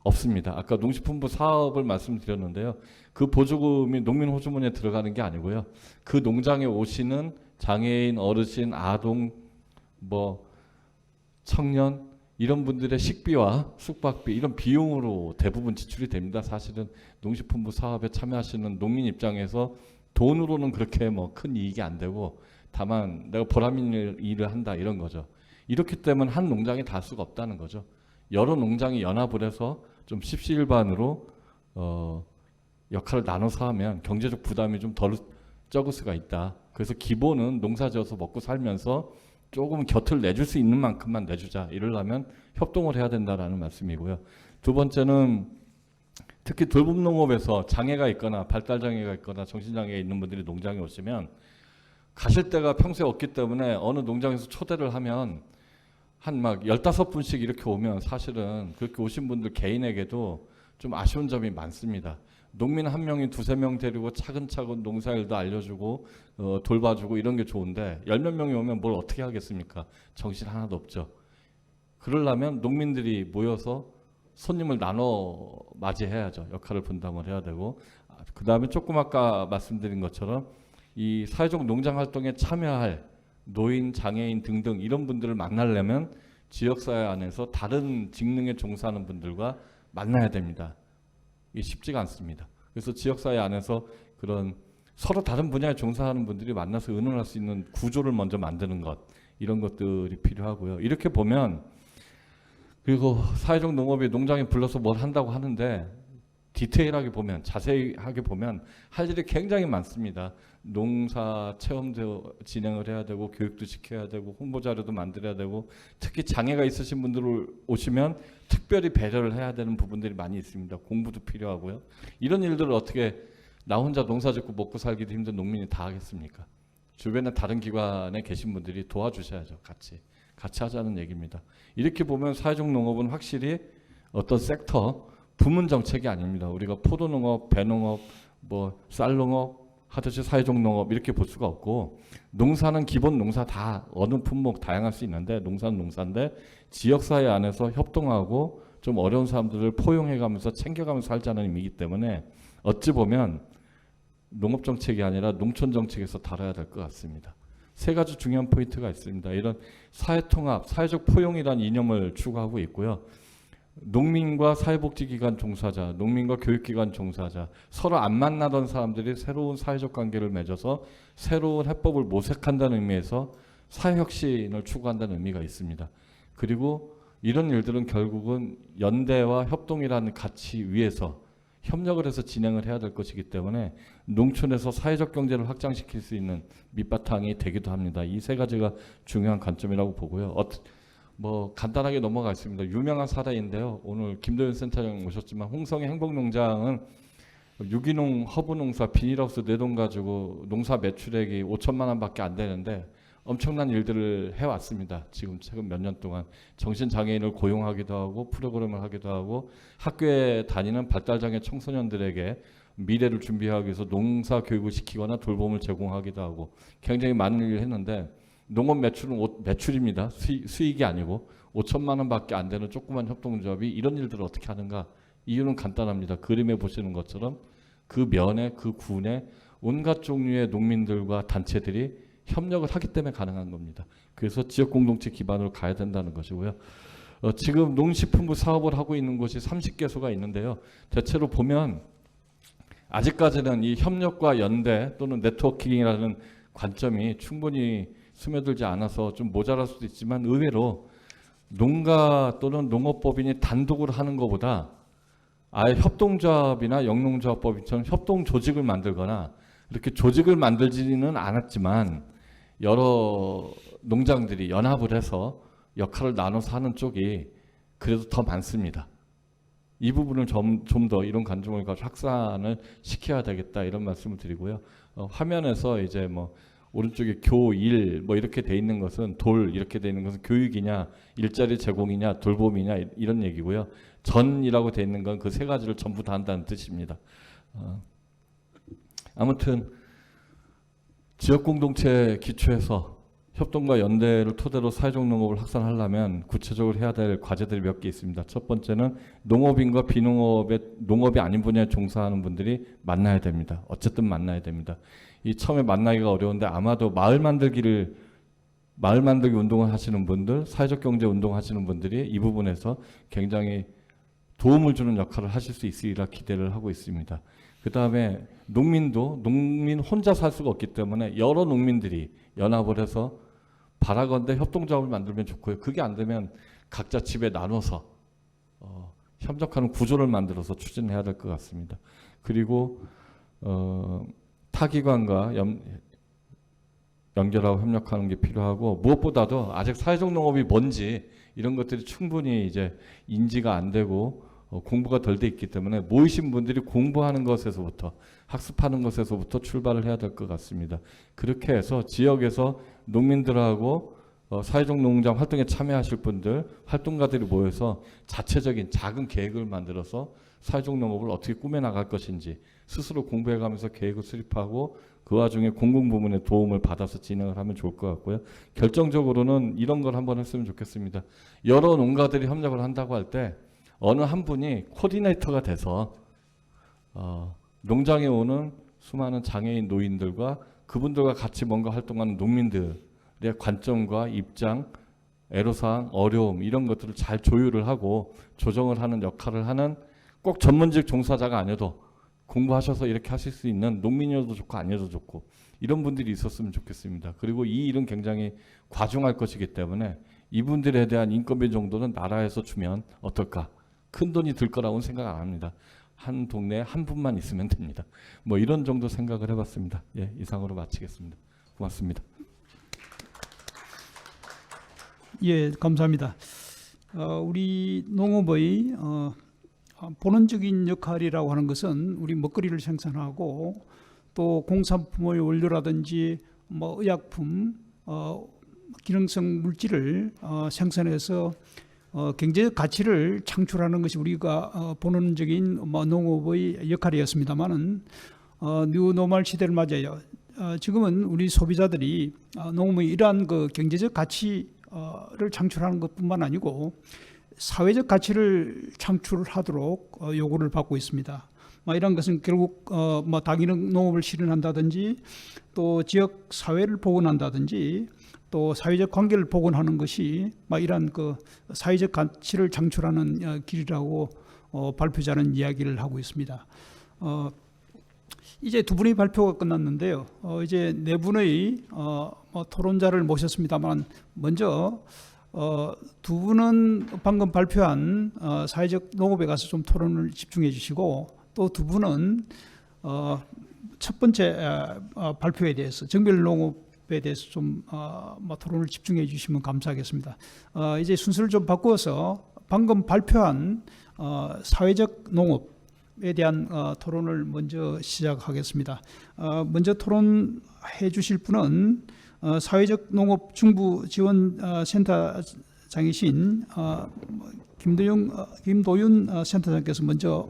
없습니다. 아까 농식품부 사업을 말씀드렸는데요. 그 보조금이 농민 호주머니에 들어가는 게 아니고요. 그 농장에 오시는 장애인, 어르신, 아동, 뭐 청년 이런 분들의 식비와 숙박비 이런 비용으로 대부분 지출이 됩니다. 사실은 농식품부 사업에 참여하시는 농민 입장에서 돈으로는 그렇게 뭐 큰 이익이 안 되고 다만 내가 보람 있는 일을 한다 이런 거죠. 이렇기 때문에 한 농장이 다 할 수가 없다는 거죠. 여러 농장이 연합을 해서 좀 십시일반으로 역할을 나눠서 하면 경제적 부담이 좀 덜 적을 수가 있다. 그래서 기본은 농사지어서 먹고 살면서 조금 곁을 내줄 수 있는 만큼만 내주자. 이러려면 협동을 해야 된다라는 말씀이고요. 두 번째는 특히 돌봄농업에서 장애가 있거나 발달장애가 있거나 정신장애가 있는 분들이 농장에 오시면 가실 데가 평소에 없기 때문에 어느 농장에서 초대를 하면 한 막 15분씩 이렇게 오면 사실은 그렇게 오신 분들 개인에게도 좀 아쉬운 점이 많습니다. 농민 한 명이 2~3명 데리고 차근차근 농사일도 알려주고 돌봐주고 이런 게 좋은데 10몇 명이 오면 뭘 어떻게 하겠습니까? 정신 하나도 없죠. 그러려면 농민들이 모여서 손님을 나눠 맞이해야죠. 역할을 분담을 해야 되고 그 다음에 조금 아까 말씀드린 것처럼 이 사회적 농장 활동에 참여할 노인, 장애인 등등 이런 분들을 만나려면 지역사회 안에서 다른 직능에 종사하는 분들과 만나야 됩니다. 이게 쉽지가 않습니다. 그래서 지역사회 안에서 그런 서로 다른 분야에 종사하는 분들이 만나서 의논할 수 있는 구조를 먼저 만드는 것 이런 것들이 필요하고요. 이렇게 보면 그리고 사회적 농업이 농장에 불러서 뭘 한다고 하는데 디테일하게 보면 자세하게 보면 할 일이 굉장히 많습니다. 농사 체험도 진행을 해야 되고 교육도 시켜야 되고 홍보 자료도 만들어야 되고 특히 장애가 있으신 분들 오시면 특별히 배려를 해야 되는 부분들이 많이 있습니다. 공부도 필요하고요. 이런 일들을 어떻게 나 혼자 농사 짓고 먹고 살기도 힘든 농민이 다 하겠습니까? 주변에 다른 기관에 계신 분들이 도와주셔야죠. 같이 하자는 얘기입니다. 이렇게 보면 사회적 농업은 확실히 어떤 섹터 부문 정책이 아닙니다. 우리가 포도농업, 배농업, 뭐 쌀농업 하듯이 사회적 농업 이렇게 볼 수가 없고 농사는 기본 농사 다 어느 품목 다양할 수 있는데 농사는 농사인데 지역사회 안에서 협동하고 좀 어려운 사람들을 포용해가면서 챙겨가면서 살자는 의미이기 때문에 어찌 보면 농업정책이 아니라 농촌정책에서 다뤄야 될 것 같습니다. 세 가지 중요한 포인트가 있습니다. 이런 사회통합, 사회적 포용이라는 이념을 추구하고 있고요. 농민과 사회복지기관 종사자, 농민과 교육기관 종사자, 서로 안 만나던 사람들이 새로운 사회적 관계를 맺어서 새로운 해법을 모색한다는 의미에서 사회혁신을 추구한다는 의미가 있습니다. 그리고 이런 일들은 결국은 연대와 협동이라는 가치 위에서 협력을 해서 진행을 해야 될 것이기 때문에 농촌에서 사회적 경제를 확장시킬 수 있는 밑바탕이 되기도 합니다. 이 세 가지가 중요한 관점이라고 보고요. 뭐 간단하게 넘어가겠습니다. 유명한 사례인데요. 오늘 김도현 센터장 오셨지만 홍성의 행복농장은 유기농 허브농사 비닐하우스 4동 가지고 농사 매출액이 5천만 원밖에 안 되는데 엄청난 일들을 해왔습니다. 지금 최근 몇 년 동안 정신장애인을 고용하기도 하고 프로그램을 하기도 하고 학교에 다니는 발달장애 청소년들에게 미래를 준비하기 위해서 농사 교육을 시키거나 돌봄을 제공하기도 하고 굉장히 많은 일을 했는데 농업 매출은 매출입니다. 수익이 아니고 5천만 원밖에 안 되는 조그만 협동조합이 이런 일들을 어떻게 하는가? 이유는 간단합니다. 그림에 보시는 것처럼 그 면에 그 군에 온갖 종류의 농민들과 단체들이 협력을 하기 때문에 가능한 겁니다. 그래서 지역 공동체 기반으로 가야 된다는 것이고요. 지금 농식품부 사업을 하고 있는 곳이 30개소가 있는데요. 대체로 보면 아직까지는 이 협력과 연대 또는 네트워킹이라는 관점이 충분히 스며들지 않아서 좀 모자랄 수도 있지만 의외로 농가 또는 농업법인이 단독으로 하는 것보다 아예 협동조합이나 영농조합법인처럼 협동 조직을 만들거나 이렇게 조직을 만들지는 않았지만 여러 농장들이 연합을 해서 역할을 나눠서 하는 쪽이 그래도 더 많습니다. 이 부분을 좀 더 이런 관점을 가지고 확산을 시켜야 되겠다 이런 말씀을 드리고요. 화면에서 이제 뭐 오른쪽에 교일 뭐 이렇게 돼 있는 것은 돌 이렇게 돼 있는 것은 교육이냐 일자리 제공이냐 돌봄이냐 이런 얘기고요. 전이라고 돼 있는 건 그 세 가지를 전부 다 한다는 뜻입니다. 아무튼 지역 공동체 기초에서 협동과 연대를 토대로 사회적 농업을 확산하려면 구체적으로 해야 될 과제들이 몇 개 있습니다. 첫 번째는 농업인과 농업이 아닌 분야에 종사하는 분들이 만나야 됩니다. 어쨌든 만나야 됩니다. 이 처음에 만나기가 어려운데 아마도 마을 만들기 운동을 하시는 분들, 사회적 경제 운동을 하시는 분들이 이 부분에서 굉장히 도움을 주는 역할을 하실 수 있으리라 기대를 하고 있습니다. 그 다음에 농민 혼자 살 수가 없기 때문에 여러 농민들이 연합을 해서 바라건대 협동조합을 만들면 좋고요. 그게 안 되면 각자 집에 나눠서 협력하는 구조를 만들어서 추진해야 될 것 같습니다. 그리고 타기관과 연결하고 협력하는 게 필요하고, 무엇보다도 아직 사회적 농업이 뭔지 이런 것들이 충분히 이제 인지가 안 되고 공부가 덜 돼 있기 때문에 모이신 분들이 공부하는 것에서부터, 학습하는 것에서부터 출발을 해야 될 것 같습니다. 그렇게 해서 지역에서 농민들하고 사회적 농장 활동에 참여하실 분들, 활동가들이 모여서 자체적인 작은 계획을 만들어서 사회적 농업을 어떻게 꾸며나갈 것인지 스스로 공부해가면서 계획을 수립하고 그 와중에 공공부문의 도움을 받아서 진행을 하면 좋을 것 같고요. 결정적으로는 이런 걸 한번 했으면 좋겠습니다. 여러 농가들이 협력을 한다고 할 때 어느 한 분이 코디네이터가 돼서 농장에 오는 수많은 장애인 노인들과 그분들과 같이 뭔가 활동하는 농민들의 관점과 입장, 애로사항, 어려움 이런 것들을 잘 조율을 하고 조정을 하는 역할을 하는, 꼭 전문직 종사자가 아니어도 공부하셔서 이렇게 하실 수 있는 농민이어도 좋고 아니어도 좋고 이런 분들이 있었으면 좋겠습니다. 그리고 이 일은 굉장히 과중할 것이기 때문에 이분들에 대한 인건비 정도는 나라에서 주면 어떨까? 큰 돈이 들 거라고는 생각 안 합니다. 한 동네에 한 분만 있으면 됩니다. 뭐 이런 정도 생각을 해봤습니다. 예, 이상으로 마치겠습니다. 고맙습니다. 예, 감사합니다. 우리 농업의 본원적인 역할이라고 하는 것은 우리 먹거리를 생산하고 또 공산품의 원료라든지 뭐 의약품, 기능성 물질을 생산해서 경제적 가치를 창출하는 것이 우리가 본원적인 농업의 역할이었습니다만은 뉴노멀 시대를 맞아요. 지금은 우리 소비자들이 농업의 이러한 그 경제적 가치를 창출하는 것뿐만 아니고 사회적 가치를 창출하도록 요구를 받고 있습니다. 이런 것은 결국 다기능 농업을 실현한다든지 또 지역 사회를 복원한다든지 또 사회적 관계를 복원하는 것이 이러한 그 사회적 가치를 창출하는 길이라고 발표자는 이야기를 하고 있습니다. 이제 두 분의 발표가 끝났는데요. 이제 네 분의 토론자를 모셨습니다만 먼저 두 분은 방금 발표한 사회적 농업에 가서 좀 토론을 집중해 주시고 또 두 분은 첫 번째 발표에 대해서 정밀 농업에 대해서 좀 토론을 집중해 주시면 감사하겠습니다. 이제 순서를 좀 바꾸어서 방금 발표한 사회적 농업에 대한 토론을 먼저 시작하겠습니다. 먼저 토론해 주실 분은 사회적 농업 중부 지원 센터장이신 김도윤 센터장께서 먼저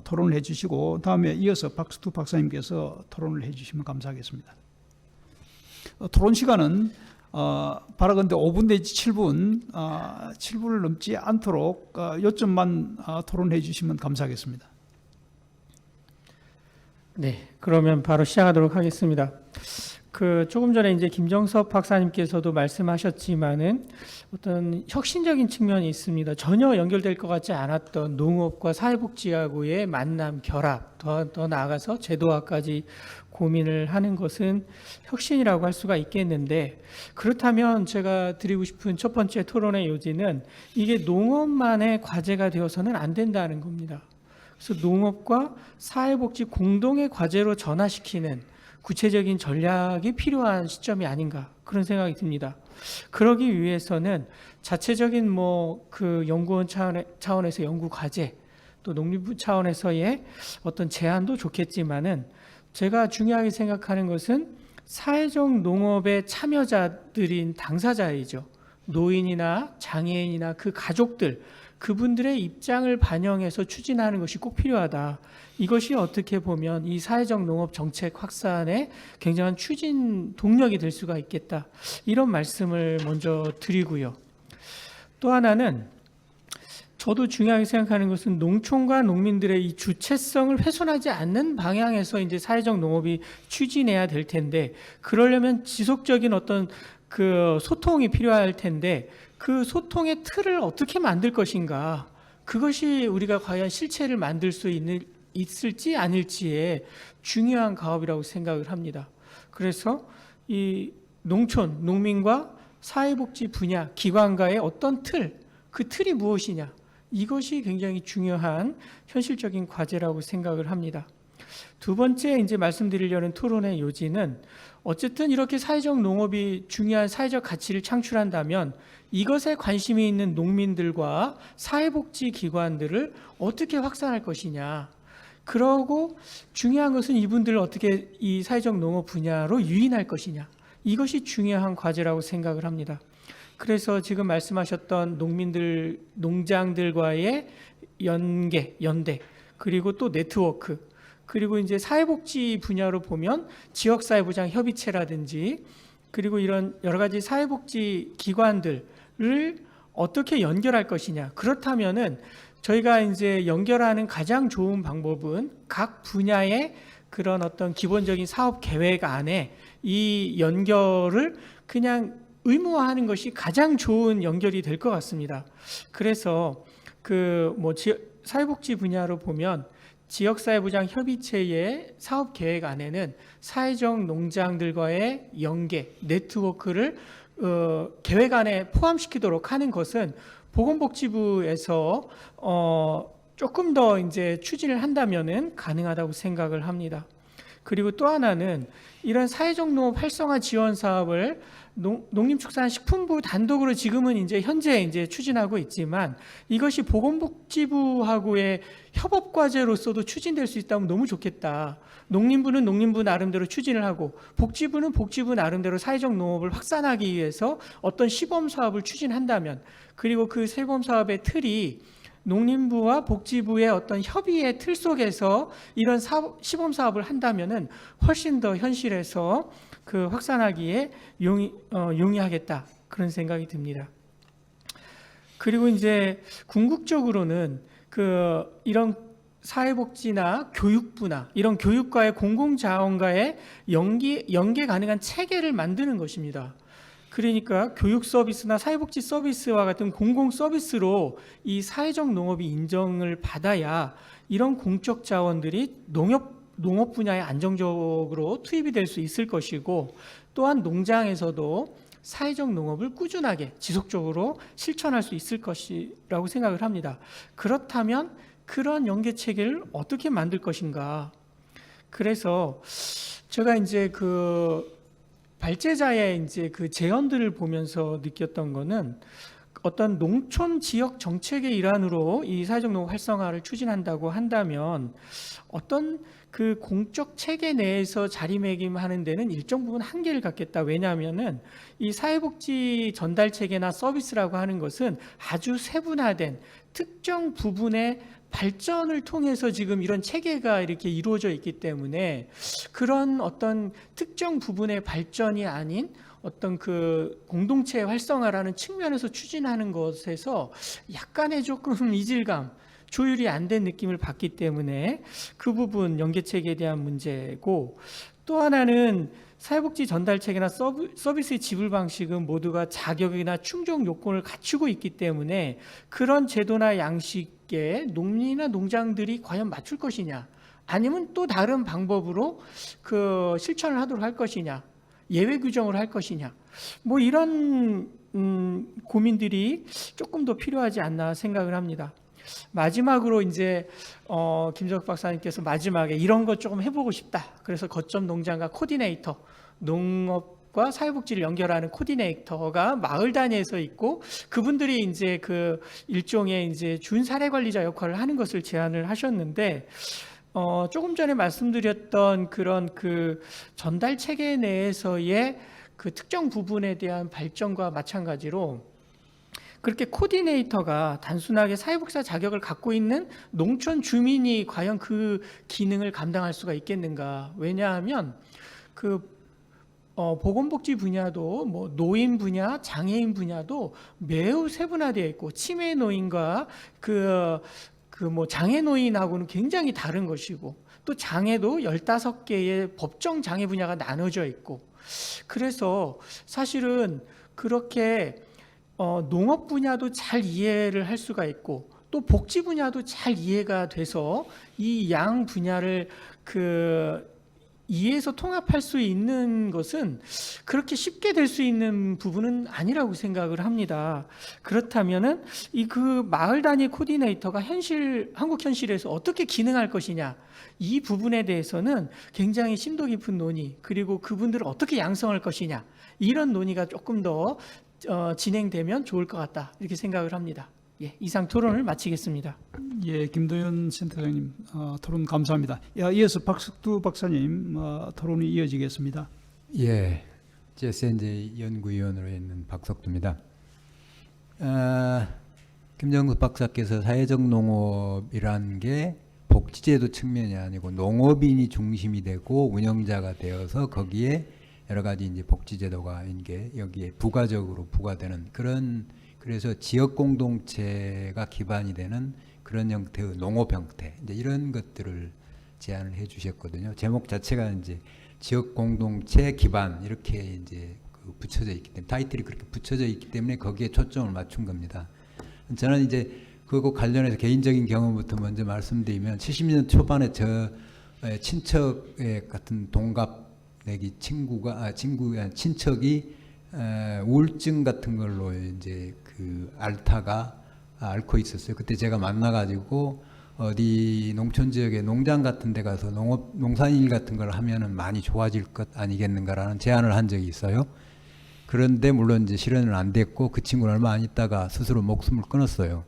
토론을 해주시고 다음에 이어서 박수투 박사님께서 토론을 해주시면 감사하겠습니다. 토론 시간은 바라건대 5분 내지 7분, 7분을 넘지 않도록 요점만 토론해 주시면 감사하겠습니다. 네, 그러면 바로 시작하도록 하겠습니다. 조금 전에 이제 김정섭 박사님께서도 말씀하셨지만은 어떤 혁신적인 측면이 있습니다. 전혀 연결될 것 같지 않았던 농업과 사회복지하고의 만남, 결합, 더 나아가서 제도화까지 고민을 하는 것은 혁신이라고 할 수가 있겠는데, 그렇다면 제가 드리고 싶은 첫 번째 토론의 요지는 이게 농업만의 과제가 되어서는 안 된다는 겁니다. 그래서 농업과 사회복지 공동의 과제로 전환시키는 구체적인 전략이 필요한 시점이 아닌가, 그런 생각이 듭니다. 그러기 위해서는 자체적인 그 연구원 차원에서 연구 과제, 또 농림부 차원에서의 어떤 제안도 좋겠지만은 제가 중요하게 생각하는 것은 사회적 농업의 참여자들인 당사자이죠. 노인이나 장애인이나 그 가족들, 그분들의 입장을 반영해서 추진하는 것이 꼭 필요하다. 이것이 어떻게 보면 이 사회적 농업 정책 확산에 굉장한 추진 동력이 될 수가 있겠다. 이런 말씀을 먼저 드리고요. 또 하나는 저도 중요하게 생각하는 것은 농촌과 농민들의 이 주체성을 훼손하지 않는 방향에서 이제 사회적 농업이 추진해야 될 텐데, 그러려면 지속적인 어떤 그 소통이 필요할 텐데, 그 소통의 틀을 어떻게 만들 것인가, 그것이 우리가 과연 실체를 만들 수 있을지 아닐지의 중요한 가업이라고 생각을 합니다. 그래서 이 농촌, 농민과 사회복지 분야, 기관과의 어떤 틀, 그 틀이 무엇이냐, 이것이 굉장히 중요한 현실적인 과제라고 생각을 합니다. 두 번째 이제 말씀드리려는 토론의 요지는, 어쨌든 이렇게 사회적 농업이 중요한 사회적 가치를 창출한다면 이것에 관심이 있는 농민들과 사회복지 기관들을 어떻게 확산할 것이냐, 그러고 중요한 것은 이분들을 어떻게 이 사회적 농업 분야로 유인할 것이냐, 이것이 중요한 과제라고 생각을 합니다. 그래서 지금 말씀하셨던 농민들, 농장들과의 연대, 그리고 또 네트워크, 그리고 이제 사회복지 분야로 보면 지역사회보장 협의체라든지, 그리고 이런 여러 가지 사회복지 기관들을 어떻게 연결할 것이냐. 그렇다면은 저희가 이제 연결하는 가장 좋은 방법은 각 분야의 그런 어떤 기본적인 사업 계획 안에 이 연결을 그냥 의무화하는 것이 가장 좋은 연결이 될 것 같습니다. 그래서 사회복지 분야로 보면 지역사회보장 협의체의 사업 계획 안에는 사회적 농장들과의 연계, 네트워크를 계획 안에 포함시키도록 하는 것은 보건복지부에서 조금 더 이제 추진을 한다면은 가능하다고 생각을 합니다. 그리고 또 하나는 이런 사회적 농업 활성화 지원 사업을 농림축산식품부 단독으로 지금은 이제 현재 이제 추진하고 있지만, 이것이 보건복지부하고의 협업 과제로서도 추진될 수 있다면 너무 좋겠다. 농림부는 농림부 나름대로 추진을 하고, 복지부는 복지부 나름대로 사회적 농업을 확산하기 위해서 어떤 시범 사업을 추진한다면, 그리고 그 시범 사업의 틀이 농림부와 복지부의 어떤 협의의 틀 속에서 이런 시범 사업을 한다면은 훨씬 더 현실에서 그 확산하기에 용이하겠다, 그런 생각이 듭니다. 그리고 이제 궁극적으로는 이런 사회복지나 교육부나 이런 교육과의 공공자원과의 연계 가능한 체계를 만드는 것입니다. 그러니까 교육 서비스나 사회복지 서비스와 같은 공공 서비스로 이 사회적 농업이 인정을 받아야 이런 공적 자원들이 농업 분야에 안정적으로 투입이 될 수 있을 것이고, 또한 농장에서도 사회적 농업을 꾸준하게 지속적으로 실천할 수 있을 것이라고 생각을 합니다. 그렇다면 그런 연계 체계를 어떻게 만들 것인가. 그래서 제가 이제 발제자의 이제 그 제언들을 보면서 느꼈던 거는, 어떤 농촌 지역 정책의 일환으로 이 사회적 농업 활성화를 추진한다고 한다면 어떤 그 공적 체계 내에서 자리매김하는 데는 일정 부분 한계를 갖겠다. 왜냐하면은 이 사회복지 전달 체계나 서비스라고 하는 것은 아주 세분화된 특정 부분의 발전을 통해서 지금 이런 체계가 이렇게 이루어져 있기 때문에, 그런 어떤 특정 부분의 발전이 아닌 어떤 그 공동체 활성화라는 측면에서 추진하는 것에서 약간의 조금 이질감, 조율이 안 된 느낌을 받기 때문에 그 부분 연계체계에 대한 문제고, 또 하나는 사회복지 전달체계나 서비스의 지불 방식은 모두가 자격이나 충족 요건을 갖추고 있기 때문에 그런 제도나 양식에 농민이나 농장들이 과연 맞출 것이냐, 아니면 또 다른 방법으로 실천을 하도록 할 것이냐, 예외 규정을 할 것이냐, 이런 고민들이 조금 더 필요하지 않나 생각을 합니다. 마지막으로 이제 김정석 박사님께서 마지막에 이런 것 조금 해보고 싶다. 그래서 거점 농장과 코디네이터, 농업과 사회복지를 연결하는 코디네이터가 마을 단위에서 있고, 그분들이 이제 그 일종의 이제 준 사례 관리자 역할을 하는 것을 제안을 하셨는데, 조금 전에 말씀드렸던 그런 그 전달 체계 내에서의 그 특정 부분에 대한 발전과 마찬가지로 그렇게 코디네이터가 단순하게 사회복지사 자격을 갖고 있는 농촌 주민이 과연 그 기능을 감당할 수가 있겠는가? 왜냐하면 보건복지 분야도 뭐 노인 분야, 장애인 분야도 매우 세분화되어 있고 치매 노인과 뭐 장애 노인하고는 굉장히 다른 것이고 또 장애도 15개의 법정 장애 분야가 나눠져 있고 그래서 사실은 그렇게 농업 분야도 잘 이해를 할 수가 있고 또 복지 분야도 잘 이해가 돼서 이 양 분야를 이해해서 통합할 수 있는 것은 그렇게 쉽게 될 수 있는 부분은 아니라고 생각을 합니다. 그렇다면은 그 마을 단위 코디네이터가 한국 현실에서 어떻게 기능할 것이냐 이 부분에 대해서는 굉장히 심도 깊은 논의 그리고 그분들을 어떻게 양성할 것이냐 이런 논의가 조금 더 진행되면 좋을 것 같다 이렇게 생각을 합니다. 예, 이상 토론을 마치겠습니다. 예, 김도현 센터장님 토론 감사합니다. 이어서 박석두 박사님 토론이 이어지겠습니다. 예, JSNJ 연구위원으로 있는 박석두입니다. 김정숙 박사께서 사회적 농업이란 게 복지제도 측면이 아니고 농업인이 중심이 되고 운영자가 되어서 거기에 여러 가지 이제 복지제도가 이게 여기에 부가적으로 부과되는 그래서 지역 공동체가 기반이 되는 그런 형태의 농업 형태 이제 이런 것들을 제안을 해주셨거든요. 제목 자체가 이제 지역 공동체 기반 이렇게 이제 붙여져 있기 때문에 타이틀이 그렇게 붙여져 있기 때문에 거기에 초점을 맞춘 겁니다. 저는 이제 그거 관련해서 개인적인 경험부터 먼저 말씀드리면 70년 초반에 저 친척의 같은 동갑 내기 친척이 우울증 같은 걸로 이제 앓고 있었어요. 그때 제가 만나가지고 어디 농촌 지역에 농장 같은 데 가서 농산일 같은 걸 하면은 많이 좋아질 것 아니겠는가라는 제안을 한 적이 있어요. 그런데 물론 이제 실현은 안 됐고 그 친구는 얼마 안 있다가 스스로 목숨을 끊었어요.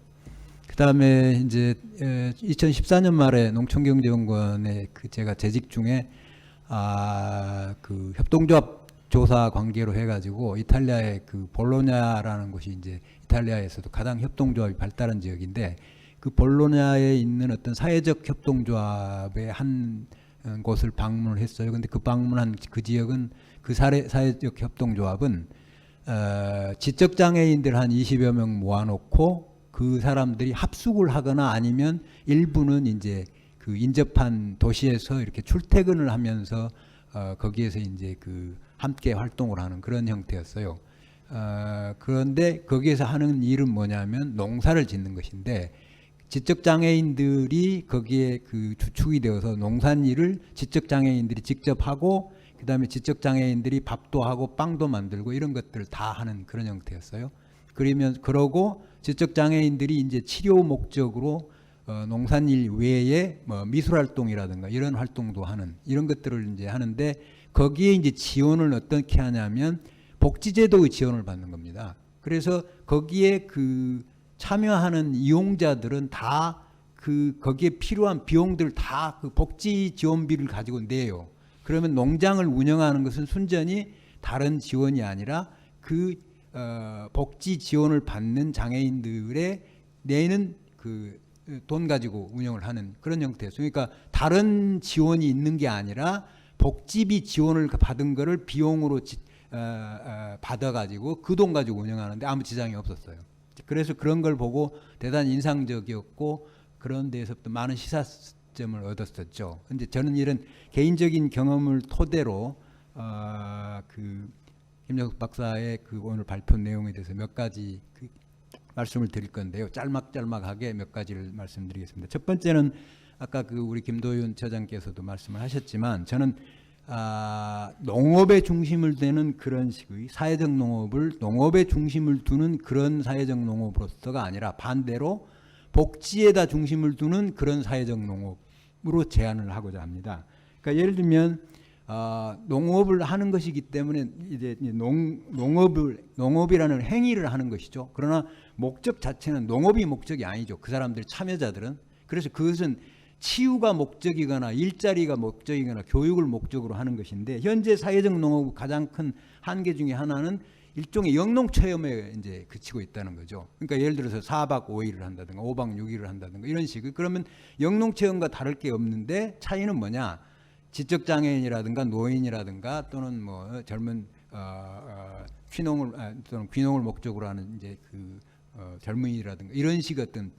그 다음에 이제 2014년 말에 농촌경제연구원에 제가 재직 중에 그 협동조합 조사 관계로 해가지고 이탈리아의 볼로냐라는 곳이 이제 이탈리아에서도 가장 협동조합이 발달한 지역인데 그 볼로냐에 있는 어떤 사회적 협동조합의 한 곳을 방문을 했어요. 근데 그 방문한 그 지역은 그 사회적 협동조합은 지적 장애인들 한 20여 명 모아놓고 그 사람들이 합숙을 하거나 아니면 일부는 이제 그 인접한 도시에서 이렇게 출퇴근을 하면서 거기에서 이제 함께 활동을 하는 그런 형태였어요. 그런데 거기에서 하는 일은 뭐냐면 농사를 짓는 것인데 지적장애인들이 거기에 주축이 되어서 농산일을 지적장애인들이 직접 하고 그 다음에 지적장애인들이 밥도 하고 빵도 만들고 이런 것들을 다 하는 그런 형태였어요. 그러고 지적장애인들이 이제 치료 목적으로 농산일 외에 뭐 미술활동이라든가 이런 활동도 하는 이런 것들을 이제 하는데 거기에 이제 지원을 어떻게 하냐면 복지제도의 지원을 받는 겁니다. 그래서 거기에 참여하는 이용자들은 다 거기에 필요한 비용들을 다 복지 지원비를 가지고 내요. 그러면 농장을 운영하는 것은 순전히 다른 지원이 아니라 복지 지원을 받는 장애인들의 내는 돈 가지고 운영을 하는 그런 형태였어요. 그러니까 다른 지원이 있는 게 아니라 복지비 지원을 받은 거를 비용으로 받아가지고 그 돈 가지고 운영하는데 아무 지장이 없었어요. 그래서 그런 걸 보고 대단히 인상적이었고 그런 데에서부터 많은 시사점을 얻었었죠. 근데 저는 이런 개인적인 경험을 토대로 김정숙 박사의 오늘 발표 내용에 대해서 몇 가지 말씀을 드릴 건데요. 짤막하게 몇 가지를 말씀드리겠습니다. 첫 번째는 아까 우리 김도윤 처장께서도 말씀을 하셨지만 저는 농업에 중심을 두는 그런 식의 사회적 농업을 농업에 중심을 두는 그런 사회적 농업으로서가 아니라 반대로 복지에다 중심을 두는 그런 사회적 농업으로 제안을 하고자 합니다. 그러니까 예를 들면 농업을 하는 것이기 때문에 이제 농업이라는 행위를 하는 것이죠. 그러나 목적 자체는 농업이 목적이 아니죠. 그 사람들 참여자들은. 그래서 그것은 치유가 목적이거나 일자리가 목적이거나 교육을 목적으로 하는 것인데 현재 사회적 농업의 가장 큰 한계 중에 하나는 일종의 영농 체험에 이제 그치고 있다는 거죠. 그러니까 예를 들어서 4박 5일을 한다든가 5박 6일을 한다든가 이런 식의 그러면 영농 체험과 다를 게 없는데 차이는 뭐냐? 지적 장애인이라든가 노인이라든가 또는 뭐 젊은 또는 귀농을 목적으로 하는 이제 젊은이라든가 이런 식 어떤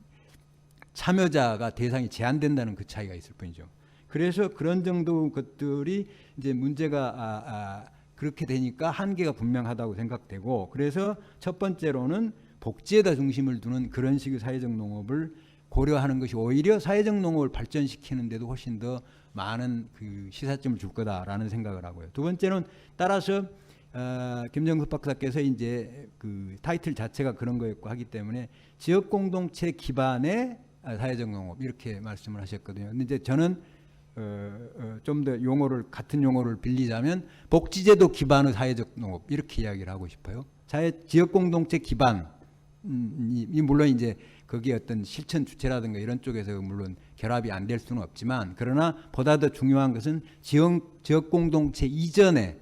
참여자가 대상이 제한된다는 그 차이가 있을 뿐이죠. 그래서 그런 정도 것들이 이제 문제가 그렇게 되니까 한계가 분명하다고 생각되고, 그래서 첫 번째로는 복지에다 중심을 두는 그런 식의 사회적 농업을 고려하는 것이 오히려 사회적 농업을 발전시키는데도 훨씬 더 많은 그 시사점을 줄 거다라는 생각을 하고요. 두 번째는 따라서 김정숙 박사께서 이제 그 타이틀 자체가 그런 거였고 하기 때문에 지역 공동체 기반의 사회적 농업 이렇게 말씀을 하셨거든요. 근데 이제 저는 좀 더 용어를 같은 용어를 빌리자면 복지제도 기반의 사회적 농업 이렇게 이야기를 하고 싶어요. 지역 공동체 기반 이 물론 이제 거기에 어떤 실천 주체라든가 이런 쪽에서 물론 결합이 안 될 수는 없지만, 그러나 보다 더 중요한 것은 지역 공동체 이전에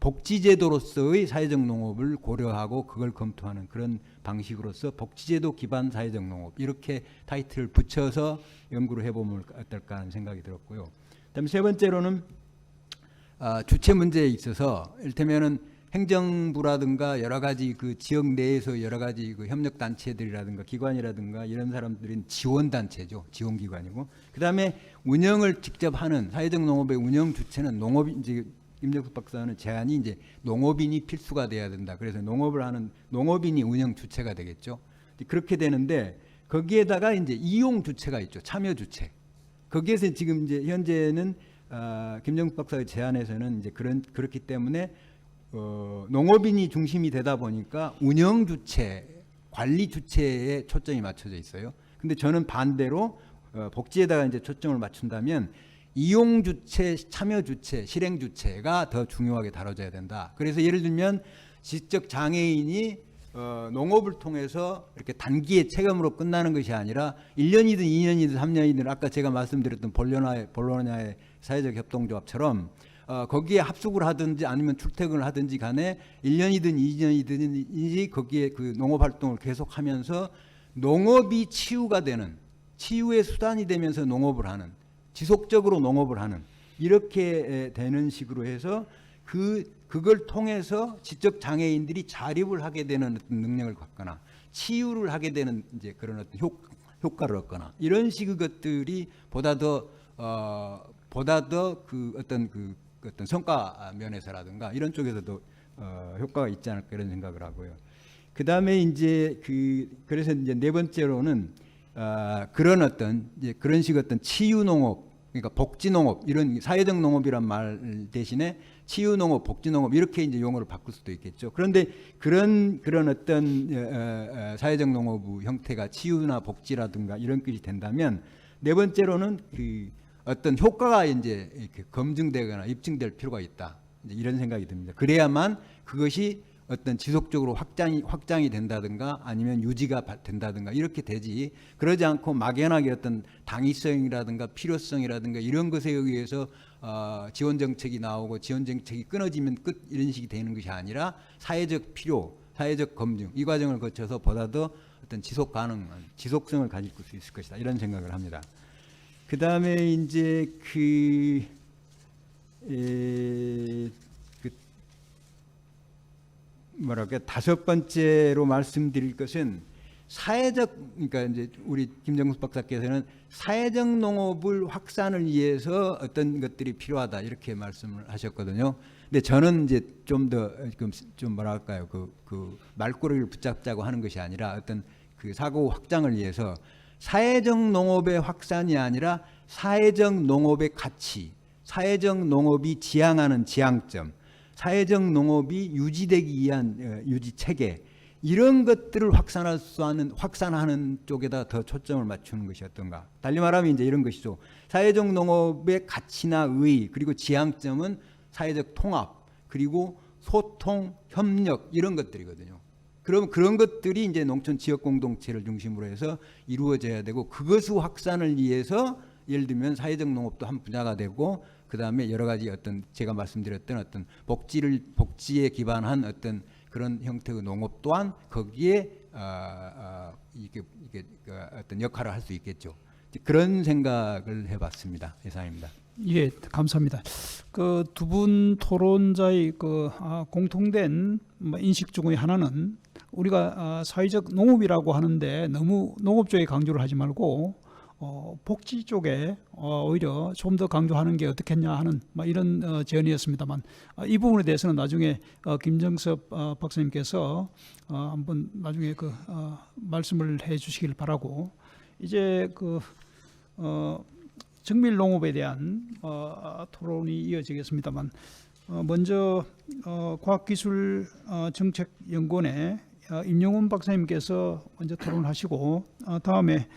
복지제도로서의 사회적 농업을 고려하고 그걸 검토하는 그런 방식으로서 복지제도 기반 사회적 농업 이렇게 타이틀을 붙여서 연구를 해보면 어떨까 하는 생각이 들었고요. 그다음에 세 번째로는 주체 문제에 있어서 이를테면은 행정부라든가 여러 가지 그 지역 내에서 여러 가지 그 협력 단체들이라든가 기관이라든가 이런 사람들은 지원 단체죠. 지원 기관이고, 그다음에 운영을 직접 하는 사회적 농업의 운영 주체는 농업인지 김정숙 박사는 제안이 이제 농업인이 필수가 돼야 된다. 그래서 농업을 하는 농업인이 운영 주체가 되겠죠. 그렇게 되는데 거기에다가 이제 이용 주체가 있죠. 참여 주체. 거기에서 지금 이제 현재는 김정숙 박사의 제안에서는 이제 그렇기 때문에 농업인이 중심이 되다 보니까 운영 주체, 관리 주체에 초점이 맞춰져 있어요. 근데 저는 반대로 복지에다가 이제 초점을 맞춘다면 이용 주체, 참여 주체, 실행 주체가 더 중요하게 다뤄져야 된다. 그래서 예를 들면 지적 장애인이 농업을 통해서 이렇게 단기의 체감으로 끝나는 것이 아니라 1년이든 2년이든 3년이든 아까 제가 말씀드렸던 볼로냐의 사회적 협동조합처럼 거기에 합숙을 하든지 아니면 출퇴근을 하든지 간에 1년이든 2년이든지 거기에 그 농업 활동을 계속하면서 농업이 치유가 되는, 치유의 수단이 되면서 농업을 하는, 지속적으로 농업을 하는 이렇게 되는 식으로 해서 그걸 통해서 지적 장애인들이 자립을 하게 되는 어떤 능력을 갖거나 치유를 하게 되는 이제 그런 어떤 효과를 얻거나 이런 식의 것들이 보다 더 그 어떤 성과 면에서라든가 이런 쪽에서도 효과가 있지 않을까 이런 생각을 하고요. 그 다음에 이제 그래서 이제 네 번째로는 그런 어떤 이제 그런 식 어떤 치유 농업, 그러니까 복지 농업 이런 사회적 농업이란 말 대신에 치유 농업, 복지 농업 이렇게 이제 용어를 바꿀 수도 있겠죠. 그런데 그런 어떤 사회적 농업 형태가 치유나 복지라든가 이런 것이 된다면 네 번째로는 그 어떤 효과가 이제 이렇게 검증되거나 입증될 필요가 있다. 이제 이런 생각이 듭니다. 그래야만 그것이 어떤 지속적으로 확장이 된다든가 아니면 유지가 된다든가 이렇게 되지, 그러지 않고 막연하게 어떤 당위성이라든가 필요성이라든가 이런 것에 의해서 지원 정책이 나오고 지원 정책이 끊어지면 끝 이런 식이 되는 것이 아니라 사회적 필요, 사회적 검증 이 과정을 거쳐서 보다 더 어떤 지속 가능한 지속성을 가질 수 있을 것이다 이런 생각을 합니다. 그 다음에 이제 다섯 번째로 말씀드릴 것은 그러니까 이제 우리 김정숙 박사께서는 사회적 농업을 확산을 위해서 어떤 것들이 필요하다 이렇게 말씀을 하셨거든요. 근데 저는 이제 좀 뭐랄까요, 그 말꼬리를 붙잡자고 하는 것이 아니라 어떤 그 사고 확장을 위해서 사회적 농업의 확산이 아니라 사회적 농업의 가치, 사회적 농업이 지향하는 지향점, 사회적 농업이 유지되기 위한 유지 체계 이런 것들을 확산하는 쪽에다 더 초점을 맞추는 것이 어떤가. 달리 말하면 이제 이런 것이죠. 사회적 농업의 가치나 의 그리고 지향점은 사회적 통합 그리고 소통, 협력 이런 것들이거든요. 그럼 그런 것들이 이제 농촌 지역 공동체를 중심으로 해서 이루어져야 되고 그것의 확산을 위해서 예를 들면 사회적 농업도 한 분야가 되고 그 다음에 여러 가지 어떤 제가 말씀드렸던 어떤 복지에 기반한 어떤 그런 형태의 농업 또한 거기에 이게 어떤 역할을 할 수 있겠죠. 그런 생각을 해봤습니다. 이상입니다. 예, 감사합니다. 그 두 분 토론자의 공통된 인식 중의 하나는 우리가 사회적 농업이라고 하는데 너무 농업 쪽에 강조를 하지 말고 복지 쪽에 오히려 좀 더 강조하는 게 어떻겠냐 하는 이런 제언이었습니다만, 이 부분에 대해서는 나중에 김정섭 박사님께서 한번 나중에 말씀을 해주시길 바라고, 이제 정밀 농업에 대한 토론이 이어지겠습니다.만 먼저 과학기술정책연구원의 임영훈 박사님께서 먼저 토론하시고 다음에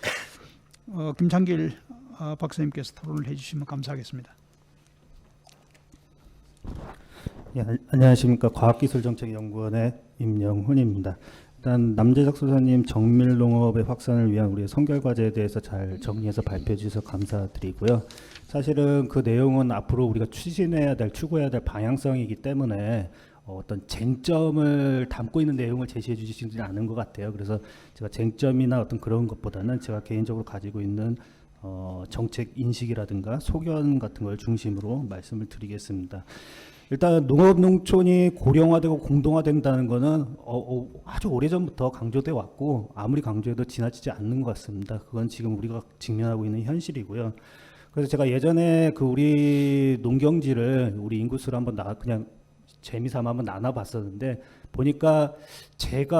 김창길 박사님께서 토론을 해주시면 감사하겠습니다. 예, 안녕하십니까. 과학기술정책연구원의 임영훈입니다. 일단 남재석 소장님 정밀농업의 확산을 위한 우리의 선결과제에 대해서 잘 정리해서 발표해 주셔서 감사드리고요. 사실은 그 내용은 앞으로 우리가 추구해야 될 방향성이기 때문에 어떤 쟁점을 담고 있는 내용을 제시해 주시지는 않은 것 같아요. 그래서 제가 쟁점이나 어떤 그런 것보다는 제가 개인적으로 가지고 있는 정책 인식이라든가 소견 같은 걸 중심으로 말씀을 드리겠습니다. 일단 농업 농촌이 고령화되고 공동화된다는 거는 아주 오래전부터 강조돼 왔고 아무리 강조해도 지나치지 않는 것 같습니다. 그건 지금 우리가 직면하고 있는 현실이고요. 그래서 제가 예전에 우리 농경지를 우리 인구수를 한번 그냥 재미삼아 한번 나눠봤었는데 보니까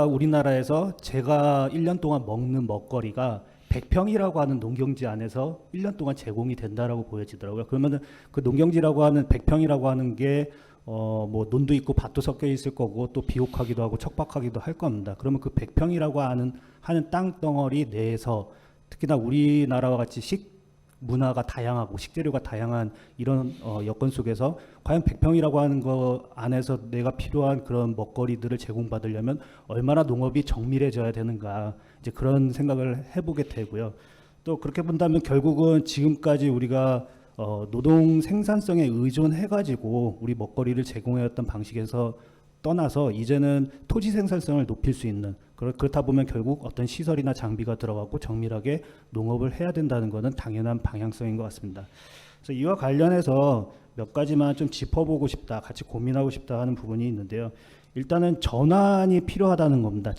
우리나라에서 제가 1년 동안 먹는 먹거리가 100평이라고 하는 농경지 안에서 1년 동안 제공이 된다라고 보여지더라고요. 그러면은 그 농경지라고 하는 100평이라고 하는 게 뭐 논도 있고 밭도 섞여 있을 거고 또 비옥하기도 하고 척박하기도 할 겁니다. 그러면 그 100평이라고 하는 땅 덩어리 내에서 특히나 우리나라와 같이 문화가 다양하고 식재료가 다양한 이런 여건 속에서 과연 100평이라고 하는 거 안에서 내가 필요한 그런 먹거리들을 제공받으려면 얼마나 농업이 정밀해져야 되는가, 이제 그런 생각을 해보게 되고요. 또 그렇게 본다면 결국은 지금까지 우리가 노동 생산성에 의존해가지고 우리 먹거리를 제공해왔던 방식에서 떠나서 이제는 토지 생산성을 높일 수 있는, 그렇다 보면 결국 어떤 시설이나 장비가 들어가고 정밀하게 농업을 해야 된다는 것은 당연한 방향성인 것 같습니다. 그래서 이와 관련해서 몇 가지만 좀 짚어보고 싶다, 같이 고민하고 싶다 하는 부분이 있는데요. 일단은 전환이 필요하다는 겁니다.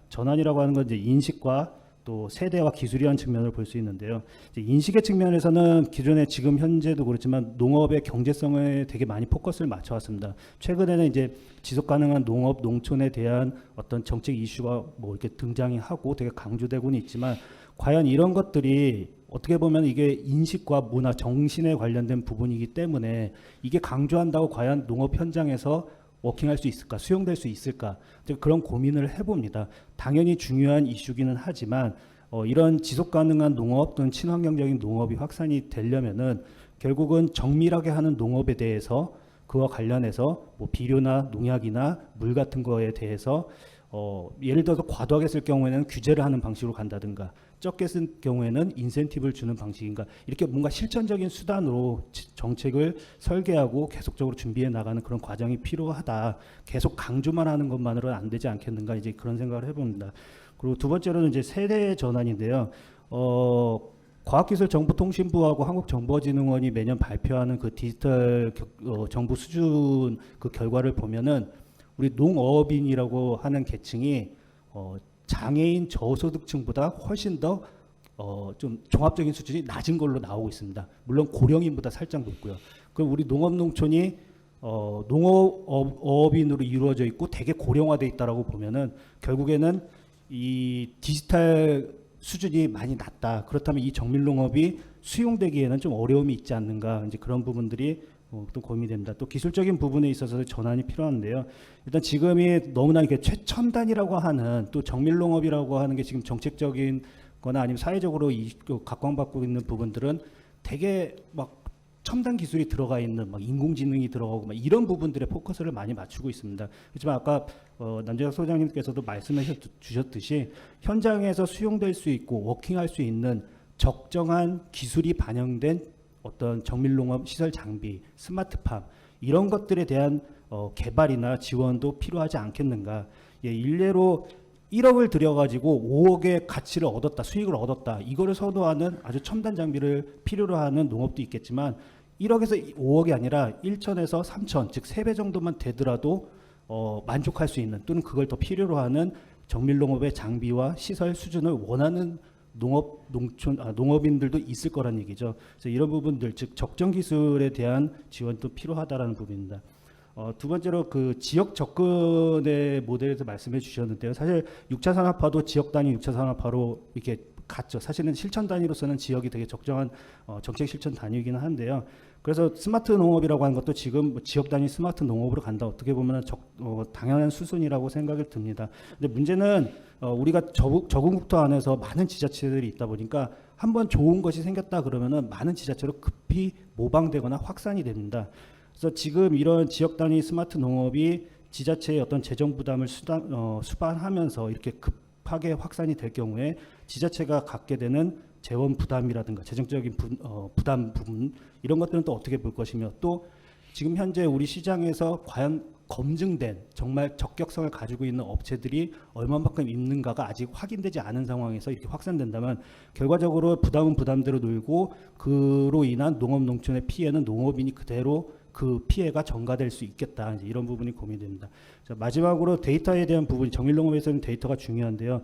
전환이라고 하는 건 이제 인식과 또 세대와 기술이라는 측면을 볼 수 있는데요. 이제 인식의 측면에서는 기존에 지금 현재도 그렇지만 농업의 경제성에 되게 많이 포커스를 맞춰왔습니다. 최근에는 이제 지속 가능한 농업, 농촌에 대한 어떤 정책 이슈가 뭐 이렇게 등장이 하고 되게 강조되고는 있지만 과연 이런 것들이 어떻게 보면 이게 인식과 문화, 정신에 관련된 부분이기 때문에 이게 강조한다고 과연 농업 현장에서 워킹할 수 있을까, 수용될 수 있을까, 그런 고민을 해봅니다. 당연히 중요한 이슈기는 하지만 이런 지속 가능한 농업 또는 친환경적인 농업이 확산이 되려면은 결국은 정밀하게 하는 농업에 대해서 그와 관련해서 뭐 비료나 농약이나 물 같은 거에 대해서 예를 들어서 과도하게 쓸 경우에는 규제를 하는 방식으로 간다든가 적게 쓸 경우에는 인센티브를 주는 방식인가, 이렇게 뭔가 실천적인 수단으로 정책을 설계하고 계속적으로 준비해 나가는 그런 과정이 필요하다. 계속 강조만 하는 것만으로는 안 되지 않겠는가, 이제 그런 생각을 해봅니다. 그리고 두 번째로는 이제 세대 전환인데요. 과학기술정보통신부하고 한국정보진흥원이 매년 발표하는 그 디지털 정보 수준 그 결과를 보면은 우리 농업인이라고 하는 계층이 장애인 저소득층보다 훨씬 더 좀 종합적인 수준이 낮은 걸로 나오고 있습니다. 물론 고령인보다 살짝 높고요. 그럼 우리 농업 농촌이 농업인으로 이루어져 있고 되게 고령화돼 있다라고 보면은 결국에는 이 디지털 수준이 많이 낮다. 그렇다면 이 정밀농업이 수용되기에는 좀 어려움이 있지 않는가, 이제 그런 부분들이 또 고민이 됩니다. 또 기술적인 부분에 있어서 전환이 필요한데요. 일단 지금이 너무나 이렇게 최첨단이라고 하는, 또 정밀농업이라고 하는 게 지금 정책적인 거나 아니면 사회적으로 각광받고 있는 부분들은 되게 막 첨단 기술이 들어가 있는, 막 인공지능이 들어가고 막 이런 부분들에 포커스를 많이 맞추고 있습니다. 그렇지만 아까 남재석 소장님께서도 말씀해 주셨듯이 현장에서 수용될 수 있고 워킹할 수 있는 적정한 기술이 반영된 어떤 정밀농업 시설 장비, 스마트팜, 이런 것들에 대한 개발이나 지원도 필요하지 않겠는가. 예, 일례로 1억을 들여가지고 5억의 가치를 얻었다, 수익을 얻었다, 이거를 선호하는 아주 첨단 장비를 필요로 하는 농업도 있겠지만 1억에서 5억이 아니라 1천에서 3천, 즉 3배 정도만 되더라도 만족할 수 있는, 또는 그걸 더 필요로 하는 정밀농업의 장비와 시설 수준을 원하는 농업인들도 있을 거란 얘기죠. 그래서 이런 부분들, 즉 적정 기술에 대한 지원도 필요하다라는 부분입니다. 두 번째로 그 지역 접근의 모델에서 말씀해 주셨는데요. 사실 6차 산업화도 지역 단위 6차 산업화로 이렇게 갔죠. 사실은 실천 단위로서는 지역이 되게 적정한 정책 실천 단위이기는 한데요. 그래서 스마트 농업이라고 하는 것도 지금 지역 단위 스마트 농업으로 간다. 어떻게 보면 당연한 수순이라고 생각이 듭니다. 근데 문제는 우리가 저군국토 안에서 많은 지자체들이 있다 보니까 한번 좋은 것이 생겼다 그러면은 많은 지자체로 급히 모방되거나 확산이 됩니다. 그래서 지금 이런 지역 단위 스마트 농업이 지자체의 어떤 재정 부담을 수반하면서 이렇게 급하게 확산이 될 경우에 지자체가 갖게 되는 재원 부담이라든가 재정적인 부담 부분, 이런 것들은 또 어떻게 볼 것이며, 또 지금 현재 우리 시장에서 과연 검증된 정말 적격성을 가지고 있는 업체들이 얼마만큼 있는가가 아직 확인되지 않은 상황에서 이렇게 확산된다면 결과적으로 부담은 부담대로 늘고, 그로 인한 농업 농촌의 피해는 농업인이 그대로 그 피해가 전가될 수 있겠다. 이제 이런 부분이 고민됩니다. 자, 마지막으로 데이터에 대한 부분, 정밀농업에서는 데이터가 중요한데요.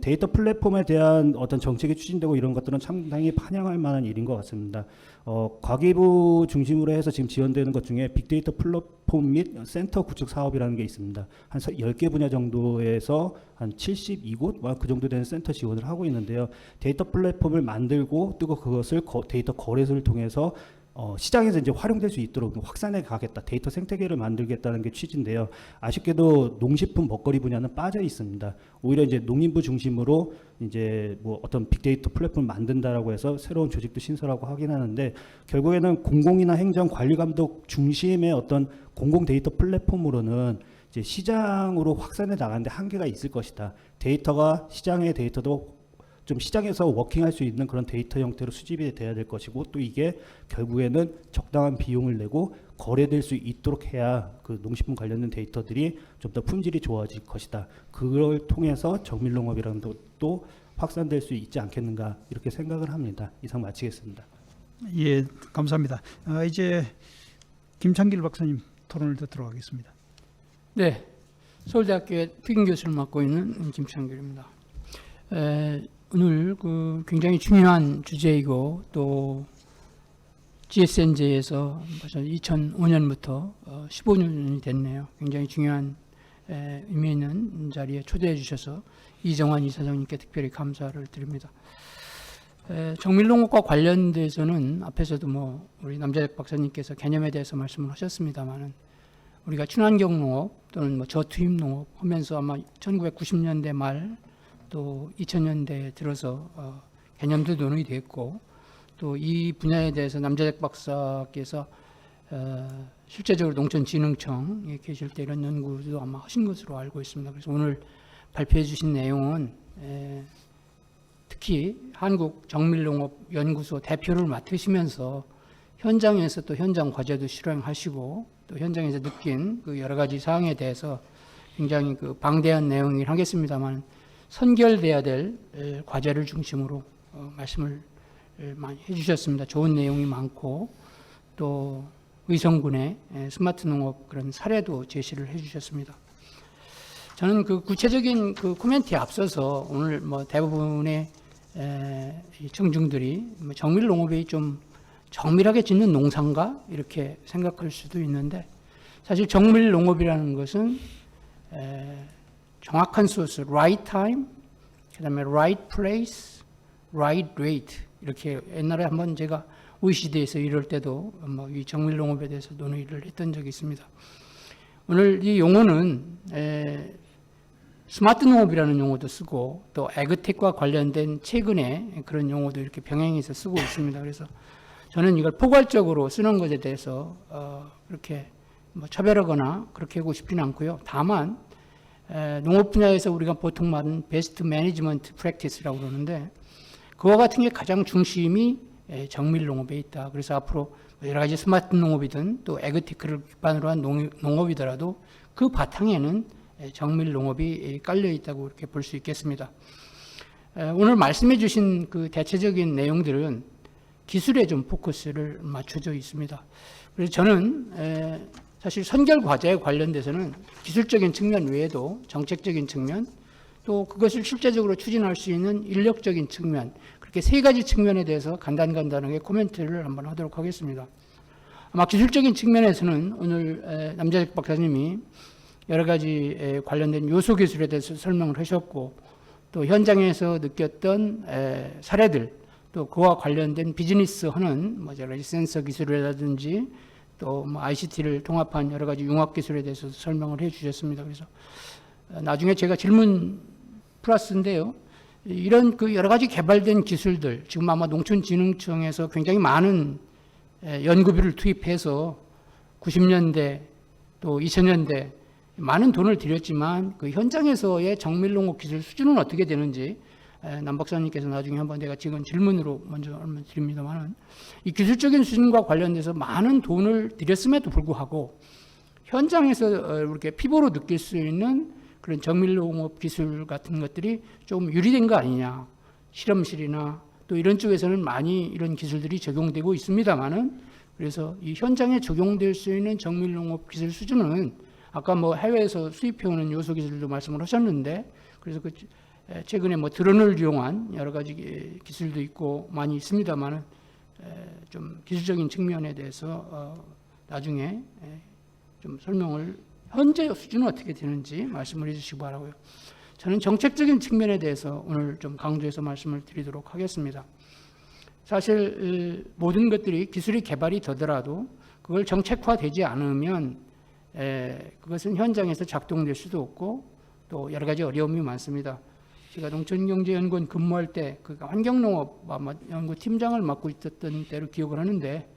데이터 플랫폼에 대한 어떤 정책이 추진되고 이런 것들은 상당히 환영할 만한 일인 것 같습니다. 과기부 중심으로 해서 지금 지원되는 것 중에 빅데이터 플랫폼 및 센터 구축 사업이라는 게 있습니다. 한 10개 분야 정도에서 한 72곳 그 정도 되는 센터 지원을 하고 있는데요. 데이터 플랫폼을 만들고 또 그것을 데이터 거래소를 통해서 시장에서 이제 활용될 수 있도록 확산해 가겠다, 데이터 생태계를 만들겠다는 게 취지인데요. 아쉽게도 농식품 먹거리 분야는 빠져 있습니다. 오히려 이제 농림부 중심으로 이제 뭐 어떤 빅데이터 플랫폼을 만든다라고 해서 새로운 조직도 신설하고 하긴 하는데, 결국에는 공공이나 행정 관리 감독 중심의 어떤 공공 데이터 플랫폼으로는 이제 시장으로 확산해 나가는데 한계가 있을 것이다. 데이터가 시장의 데이터도 좀 시장에서 워킹할 수 있는 그런 데이터 형태로 수집이 돼야 될 것이고, 또 이게 결국에는 적당한 비용을 내고 거래될 수 있도록 해야 그 농식품 관련된 데이터들이 좀 더 품질이 좋아질 것이다. 그걸 통해서 정밀농업이라는 것도 확산될 수 있지 않겠는가, 이렇게 생각을 합니다. 이상 마치겠습니다. 예, 감사합니다. 이제 김창길 박사님 토론을 듣도록 하겠습니다. 네, 서울대학교의 특임 교수를 맡고 있는 김창길입니다. 오늘 그 굉장히 중요한 주제이고, 또 GSNJ에서 벌써 2005년부터 15년이 됐네요. 굉장히 중요한 의미 있는 자리에 초대해 주셔서 이정환 이사장님께 특별히 감사를 드립니다. 정밀농업과 관련돼서는 앞에서도 뭐 우리 남재작 박사님께서 개념에 대해서 말씀을 하셨습니다만은, 우리가 친환경 농업 또는 뭐 저투입 농업 하면서 아마 1990년대 말 또 2000년대에 들어서 개념도 논의됐고, 또 이 분야에 대해서 남재작 박사께서 실제적으로 농촌진흥청에 계실 때 이런 연구도 아마 하신 것으로 알고 있습니다. 그래서 오늘 발표해 주신 내용은 특히 한국정밀농업연구소 대표를 맡으시면서 현장에서 또 현장 과제도 실행하시고, 또 현장에서 느낀 그 여러 가지 사항에 대해서 굉장히 그 방대한 내용이긴 하겠습니다만, 선결돼야 될 과제를 중심으로 말씀을 많이 해주셨습니다. 좋은 내용이 많고, 또 의성군의 스마트 농업 그런 사례도 제시를 해주셨습니다. 저는 그 구체적인 그 코멘트에 앞서서 오늘 뭐 대부분의 청중들이 정밀 농업이 좀 정밀하게 짓는 농사인가 이렇게 생각할 수도 있는데, 사실 정밀 농업이라는 것은 정확한 소스, right time, 그다음에 right place, right rate, 이렇게 옛날에 한번 제가 OECD에서 이럴 때도 뭐 이 정밀 농업에 대해서 논의를 했던 적이 있습니다. 오늘 이 용어는 스마트 농업이라는 용어도 쓰고, 또 에그텍과 관련된 최근에 그런 용어도 이렇게 병행해서 쓰고 있습니다. 그래서 저는 이걸 포괄적으로 쓰는 것에 대해서 그렇게 뭐 차별하거나 그렇게 하고 싶지는 않고요. 다만 농업 분야에서 우리가 보통 말하는 베스트 매니지먼트 프랙티스라고 그러는데, 그와 같은 게 가장 중심이 정밀 농업에 있다. 그래서 앞으로 여러 가지 스마트 농업이든 또 에그테크를 기반으로 한 농업이더라도 그 바탕에는 정밀 농업이 깔려 있다고 이렇게 볼 수 있겠습니다. 오늘 말씀해 주신 그 대체적인 내용들은 기술에 좀 포커스를 맞춰져 있습니다. 그래서 저는 사실 선결 과제에 관련돼서는 기술적인 측면 외에도 정책적인 측면 또 그것을 실제적으로 추진할 수 있는 인력적인 측면 그렇게 세 가지 측면에 대해서 간단하게 코멘트를 한번 하도록 하겠습니다. 아마 기술적인 측면에서는 오늘 남재석 박사님이 여러 가지 관련된 요소 기술에 대해서 설명을 하셨고 또 현장에서 느꼈던 사례들 또 그와 관련된 비즈니스 하는 뭐 여러 가지 센서 기술이라든지 또 뭐 ICT를 통합한 여러 가지 융합 기술에 대해서 설명을 해 주셨습니다. 그래서 나중에 제가 질문 플러스인데요. 이런 그 여러 가지 개발된 기술들 지금 아마 농촌진흥청에서 굉장히 많은 연구비를 투입해서 90년대 또 2000년대 많은 돈을 들였지만 그 현장에서의 정밀농업 기술 수준은 어떻게 되는지 남 박사님께서 나중에 한번 내가 지금 질문으로 먼저 드립니다만은 이 기술적인 수준과 관련돼서 많은 돈을 들였음에도 불구하고 현장에서 이렇게 피부로 느낄 수 있는 그런 정밀농업 기술 같은 것들이 좀 유리된 거 아니냐. 실험실이나 또 이런 쪽에서는 많이 이런 기술들이 적용되고 있습니다만은 그래서 이 현장에 적용될 수 있는 정밀농업 기술 수준은 아까 뭐 해외에서 수입해오는 요소 기술도 말씀을 하셨는데 그래서 그 최근에 뭐 드론을 이용한 여러 가지 기술도 있고 많이 있습니다만은 좀 기술적인 측면에 대해서 나중에 좀 설명을 현재 수준은 어떻게 되는지 말씀을 해주시기 바라고요. 저는 정책적인 측면에 대해서 오늘 좀 강조해서 말씀을 드리도록 하겠습니다. 사실 모든 것들이 기술이 개발이 되더라도 그걸 정책화되지 않으면 그것은 현장에서 작동될 수도 없고 또 여러 가지 어려움이 많습니다. 제가 농촌경제연구원 근무할 때 그 환경농업 연구팀장을 맡고 있었던 때로 기억을 하는데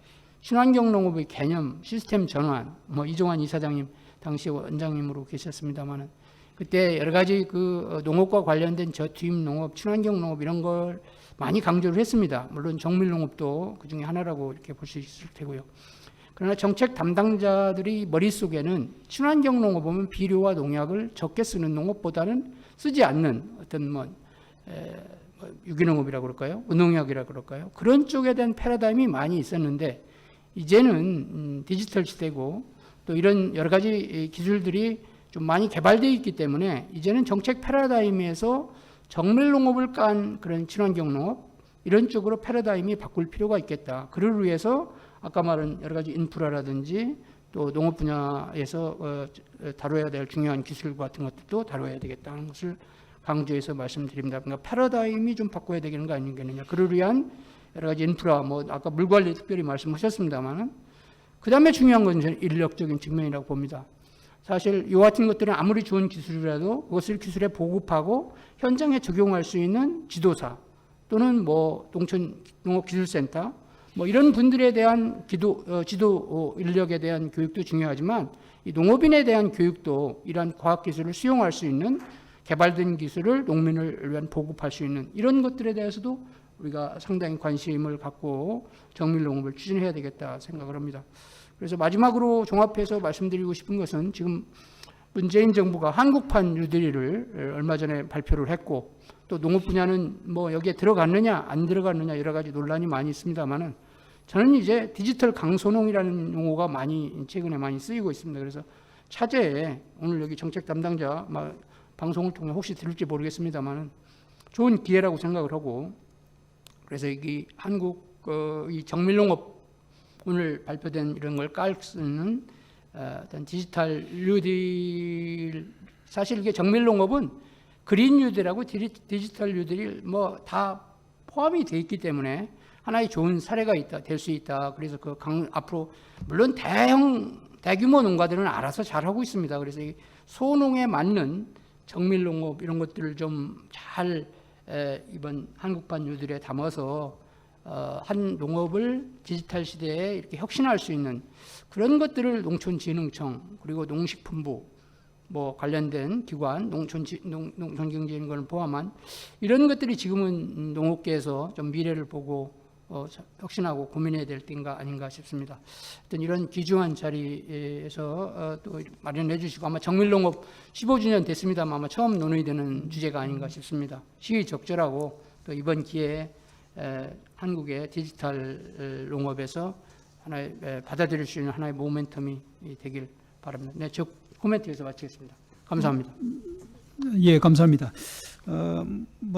친환경농업의 개념, 시스템 전환, 뭐 이종환 이사장님 당시 원장님으로 계셨습니다만은 그때 여러 가지 그 농업과 관련된 저투입 농업, 친환경 농업 이런 걸 많이 강조를 했습니다. 물론 정밀 농업도 그 중에 하나라고 이렇게 볼 수 있을 테고요. 그러나 정책 담당자들이 머릿속에는 친환경 농업은 비료와 농약을 적게 쓰는 농업보다는 쓰지 않는 어떤 유기농업이라고 그럴까요? 무농약이라고 그럴까요? 그런 쪽에 대한 패러다임이 많이 있었는데 이제는 디지털 시대고 또 이런 여러 가지 기술들이 좀 많이 개발되어 있기 때문에 이제는 정책 패러다임에서 정밀 농업을 깐 그런 친환경 농업 이런 쪽으로 패러다임이 바꿀 필요가 있겠다. 그를 위해서 아까 말한 여러 가지 인프라라든지 또 농업 분야에서 다뤄야 될 중요한 기술 같은 것들도 다뤄야 되겠다는 것을 강조해서 말씀드립니다. 그러니까 패러다임이 좀 바꿔야 되는 거 아니겠느냐. 그를 위한 여러 가지 인프라, 뭐 아까 물 관리 특별히 말씀하셨습니다만은 그 다음에 중요한 건 저는 인력적인 측면이라고 봅니다. 사실 이 같은 것들은 아무리 좋은 기술이라도 그것을 기술에 보급하고 현장에 적용할 수 있는 지도사 또는 뭐 농촌농업기술센터 뭐 이런 분들에 대한 지도 인력에 대한 교육도 중요하지만 이 농업인에 대한 교육도 이러한 과학기술을 수용할 수 있는 개발된 기술을 농민을 위한 보급할 수 있는 이런 것들에 대해서도 우리가 상당히 관심을 갖고 정밀농업을 추진해야 되겠다 생각을 합니다. 그래서 마지막으로 종합해서 말씀드리고 싶은 것은 지금 문재인 정부가 한국판 뉴딜을 얼마 전에 발표를 했고 또 농업 분야는 뭐 여기에 들어갔느냐 안 들어갔느냐 여러 가지 논란이 많이 있습니다만은 저는 이제 디지털 강소농이라는 용어가 최근에 많이 쓰이고 있습니다. 그래서 차제에 오늘 여기 정책 담당자 방송을 통해 혹시 들을지 모르겠습니다만은 좋은 기회라고 생각을 하고 그래서 여기 한국 이 정밀농업 오늘 발표된 이런 걸 깔 수 있는 어떤 디지털 뉴딜 사실 이게 정밀농업은 그린 뉴딜하고 디지털 뉴딜이 뭐 다 포함이 돼 있기 때문에 하나의 좋은 사례가 될 수 있다. 그래서 앞으로 물론 대규모 농가들은 알아서 잘하고 있습니다. 그래서 이 소농에 맞는 정밀농업 이런 것들을 좀 잘 이번 한국판 뉴딜에 담아서 한 농업을 디지털 시대에 이렇게 혁신할 수 있는 그런 것들을 농촌진흥청 그리고 농식품부 뭐 관련된 기관 농촌경제인권을 포함한 이런 것들이 지금은 농업계에서 좀 미래를 보고 혁신하고 고민해야 될 때인가 아닌가 싶습니다. 어떤 이런 귀중한 자리에서 또 마련해 주시고 아마 정밀농업 15주년 됐습니다만 아마 처음 논의되는 주제가 아닌가 싶습니다. 시의적절하고 또 이번 기회에 한국의 디지털 농업에서 하나의 받아들일 수 있는 하나의 모멘텀이 되길 바랍니다. 네, 저 코멘트에서 마치겠습니다. 감사합니다. 예, 감사합니다.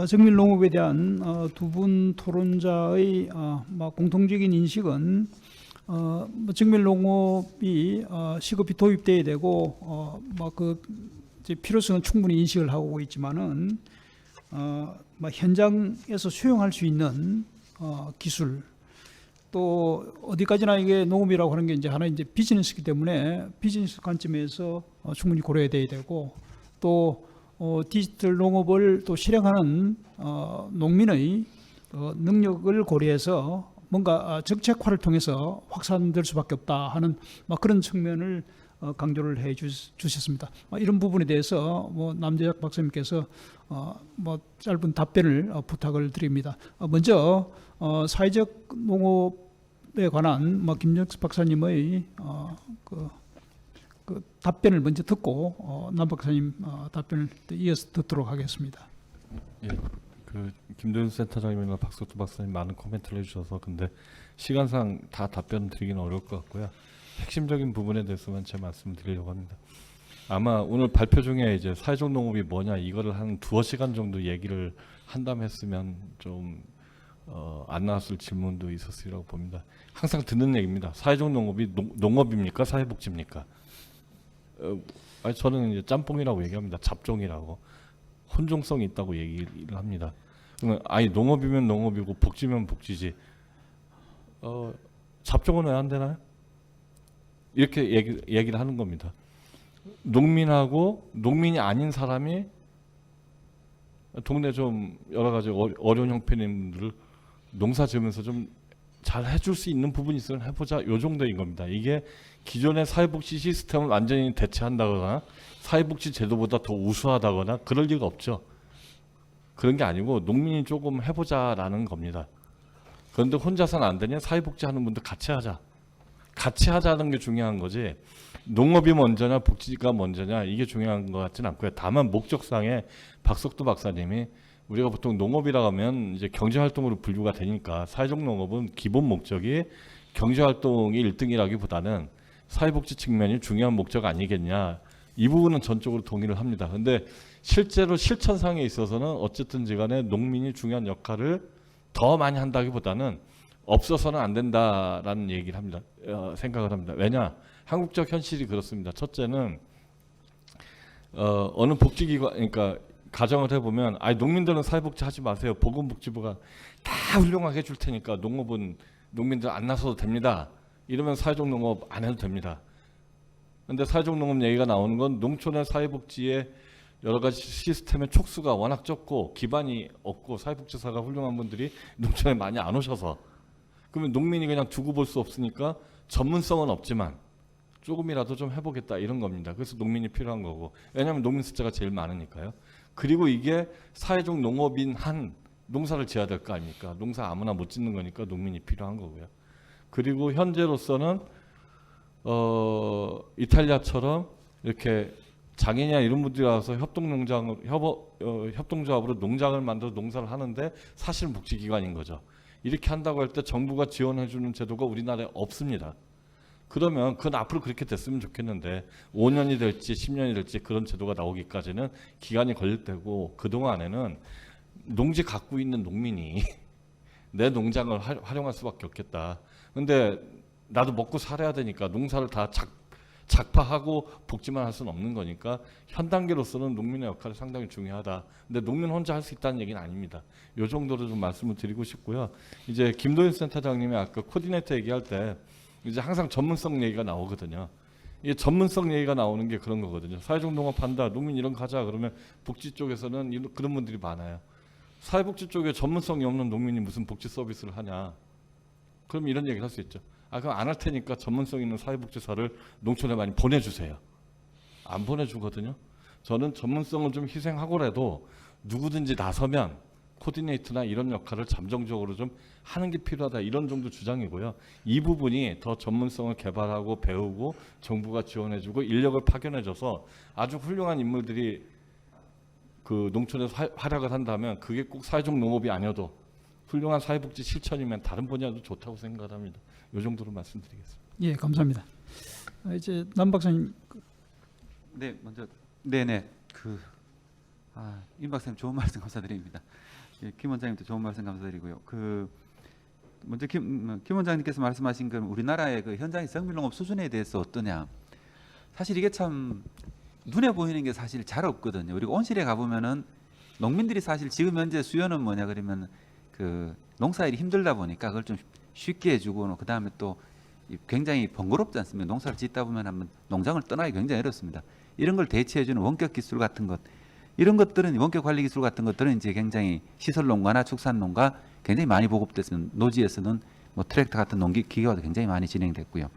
정밀 농업에 대한 두 분 토론자의 공통적인 인식은 정밀 농업이 시급히 도입돼야 되고 그 필요성은 충분히 인식을 하고 있지만은 현장에서 수용할 수 있는 기술 또 어디까지나 이게 농업이라고 하는 게 이제 하나의 이제 비즈니스이기 때문에 비즈니스 관점에서 충분히 고려해야 되고 또 디지털 농업을 또 실행하는 농민의 능력을 고려해서 뭔가 정책화를 통해서 확산될 수밖에 없다 하는 그런 측면을 강조를 해 주셨습니다. 이런 부분에 대해서 남재작 박사님께서 짧은 답변을 부탁을 드립니다. 먼저 사회적 농업에 관한 김정석 박사님의 그 답변을 먼저 듣고 남 박사님 답변을 이어서 듣도록 하겠습니다. 예, 그 김도윤 센터장님이나 박석두 박사님 많은 코멘트를 해주셔서 근데 시간상 다 답변 드리기는 어려울 것 같고요. 핵심적인 부분에 대해서만 제 말씀을 드리려고 합니다. 아마 오늘 발표 중에 이제 사회적 농업이 뭐냐 이거를 한 두어 시간 정도 얘기를 한다면 했으면 좀 안 나왔을 질문도 있었으리라고 봅니다. 항상 듣는 얘기입니다. 사회적 농업이 농업입니까? 사회복지입니까? 저는 이제 짬뽕이라고 얘기합니다. 잡종이라고. 혼종성이 있다고 얘기를 합니다. 그러면 농업이면 농업이고 복지면 복지지. 잡종은 왜 안 되나요? 이렇게 얘기를 하는 겁니다. 농민하고 농민이 아닌 사람이 동네 좀 여러 가지 어려운 형편인 분들을 농사 지으면서 좀 잘 해줄 수 있는 부분이 있으면 해보자 요 정도인 겁니다. 이게 기존의 사회복지 시스템을 완전히 대체한다거나 사회복지 제도보다 더 우수하다거나 그럴 리가 없죠. 그런 게 아니고 농민이 조금 해보자라는 겁니다. 그런데 혼자서는 안 되냐? 사회복지 하는 분들 같이 하자. 같이 하자는 게 중요한 거지. 농업이 먼저냐 복지가 먼저냐 이게 중요한 것 같지는 않고요. 다만 목적상에 박석두 박사님이 우리가 보통 농업이라고 하면 이제 경제활동으로 분류가 되니까 사회적 농업은 기본 목적이 경제활동이 1등이라기보다는 사회복지 측면이 중요한 목적 아니겠냐. 이 부분은 전적으로 동의를 합니다. 그런데 실제로 실천상에 있어서는 어쨌든지 간에 농민이 중요한 역할을 더 많이 한다기보다는 없어서는 안 된다라는 얘기를 합니다. 생각을 합니다. 왜냐? 한국적 현실이 그렇습니다. 첫째는 어느 복지기관, 그러니까 가정을 해보면 농민들은 사회복지 하지 마세요. 보건복지부가 다 훌륭하게 해줄 테니까 농업은 농민들 안 나서도 됩니다. 이러면 사회적 농업 안 해도 됩니다. 그런데 사회적 농업 얘기가 나오는 건 농촌의 사회복지의 여러 가지 시스템의 촉수가 워낙 적고 기반이 없고 사회복지사가 훌륭한 분들이 농촌에 많이 안 오셔서 그러면 농민이 그냥 두고 볼 수 없으니까 전문성은 없지만 조금이라도 좀 해보겠다 이런 겁니다. 그래서 농민이 필요한 거고 왜냐하면 농민 숫자가 제일 많으니까요. 그리고 이게 사회적 농업인 한 농사를 지어야 될 거 아닙니까? 농사 아무나 못 짓는 거니까 농민이 필요한 거고요. 그리고 현재로서는 이탈리아처럼 이렇게 장애인이나 이런 분들이 와서 협동조합으로 농장을 만들어 농사를 하는데 사실은 복지기관인 거죠. 이렇게 한다고 할 때 정부가 지원해주는 제도가 우리나라에 없습니다. 그러면 그건 앞으로 그렇게 됐으면 좋겠는데 5년이 될지 10년이 될지 그런 제도가 나오기까지는 기간이 걸릴 테고 그동안에는 농지 갖고 있는 농민이 내 농장을 활용할 수밖에 없겠다. 근데 나도 먹고 살아야 되니까 농사를 다 작파하고 복지만 할 수는 없는 거니까 현 단계로서는 농민의 역할이 상당히 중요하다. 근데 농민 혼자 할 수 있다는 얘기는 아닙니다. 이 정도로 좀 말씀을 드리고 싶고요. 이제 김도윤 센터장님이 아까 코디네이터 얘기할 때 이제 항상 전문성 얘기가 나오거든요. 이게 전문성 얘기가 나오는 게 그런 거거든요. 사회적 농업한다, 농민 이런 거 하자 그러면 복지 쪽에서는 그런 분들이 많아요. 사회복지 쪽에 전문성이 없는 농민이 무슨 복지 서비스를 하냐. 그럼 이런 얘기를 할 수 있죠. 그럼 안 할 테니까 전문성 있는 사회복지사를 농촌에 많이 보내주세요. 안 보내주거든요. 저는 전문성을 좀 희생하고라도 누구든지 나서면 코디네이터나 이런 역할을 잠정적으로 좀 하는 게 필요하다 이런 정도 주장이고요. 이 부분이 더 전문성을 개발하고 배우고 정부가 지원해주고 인력을 파견해줘서 아주 훌륭한 인물들이 그 농촌에서 활약을 한다면 그게 꼭 사회적 농업이 아니어도 훌륭한 사회복지 실천이면 다른 분야도 좋다고 생각합니다. 이 정도로 말씀드리겠습니다. 예, 감사합니다. 이제 남 박사님. 네, 먼저 네네 임 박사님 좋은 말씀 감사드립니다. 예, 김 원장님도 좋은 말씀 감사드리고요. 먼저 김 원장님께서 말씀하신 건 우리나라의 그 현장의 정밀농업 수준에 대해서 어떠냐. 사실 이게 참 눈에 보이는 게 사실 잘 없거든요. 우리가 온실에 가보면은 농민들이 사실 지금 현재 수요는 뭐냐 그러면 그 농사일이 힘들다 보니까 그걸 좀 쉽게 해주고 그 다음에 또 굉장히 번거롭지 않습니까? 농사를 짓다 보면 한번 농장을 떠나기 굉장히 어렵습니다. 이런 걸 대체해주는 원격 기술 같은 것, 이런 것들은 원격 관리 기술 같은 것들은 이제 굉장히 시설 농가나 축산 농가 굉장히 많이 보급됐습니다. 노지에서는 뭐 트랙터 같은 농기 기계화도 굉장히 많이 진행됐고요.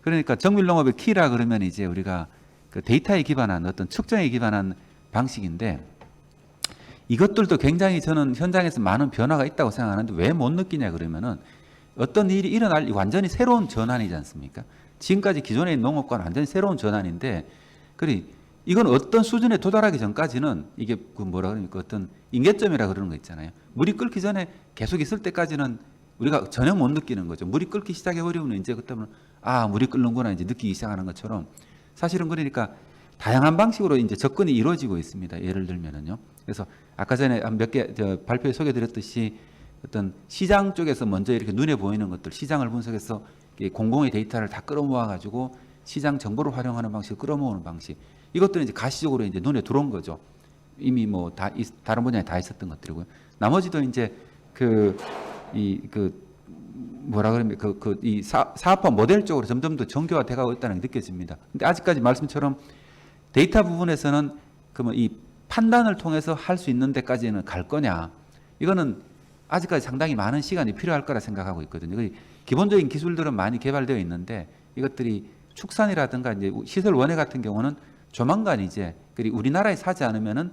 그러니까 정밀 농업의 키라 그러면 이제 우리가 그 데이터에 기반한 어떤 측정에 기반한 방식인데 이것들도 굉장히 저는 현장에서 많은 변화가 있다고 생각하는데 왜 못 느끼냐 그러면은 어떤 일이 일어날 완전히 새로운 전환이지 않습니까? 지금까지 기존의 농업과는 완전히 새로운 전환인데 이건 어떤 수준에 도달하기 전까지는 이게 그 뭐라 그럽니까 어떤 임계점이라 그러는 거 있잖아요. 물이 끓기 전에 계속 있을 때까지는 우리가 전혀 못 느끼는 거죠. 물이 끓기 시작해 버리면 이제 그때는 물이 끓는구나 이제 느끼기 시작하는 것처럼 사실은 그러니까 다양한 방식으로 이제 접근이 이루어지고 있습니다. 예를 들면은요. 그래서 아까 전에 몇 개 발표에 소개드렸듯이 어떤 시장 쪽에서 먼저 이렇게 눈에 보이는 것들, 시장을 분석해서 공공의 데이터를 다 끌어모아 가지고 시장 정보를 활용하는 방식, 끌어모으는 방식. 이것들은 이제 가시적으로 이제 눈에 들어온 거죠. 이미 뭐 다른 분야에 다 있었던 것들이고요. 나머지도 이제 이 사업화 모델적으로 점점 더 정교화돼가고 있다는 게 느껴집니다. 근데 아직까지 말씀처럼 데이터 부분에서는 그러면 이 판단을 통해서 할 수 있는 데까지는 갈 거냐? 이거는 아직까지 상당히 많은 시간이 필요할 거라 생각하고 있거든요. 기본적인 기술들은 많이 개발되어 있는데 이것들이 축산이라든가 이제 시설 원해 같은 경우는 조만간 이제 우리나라에 사지 않으면은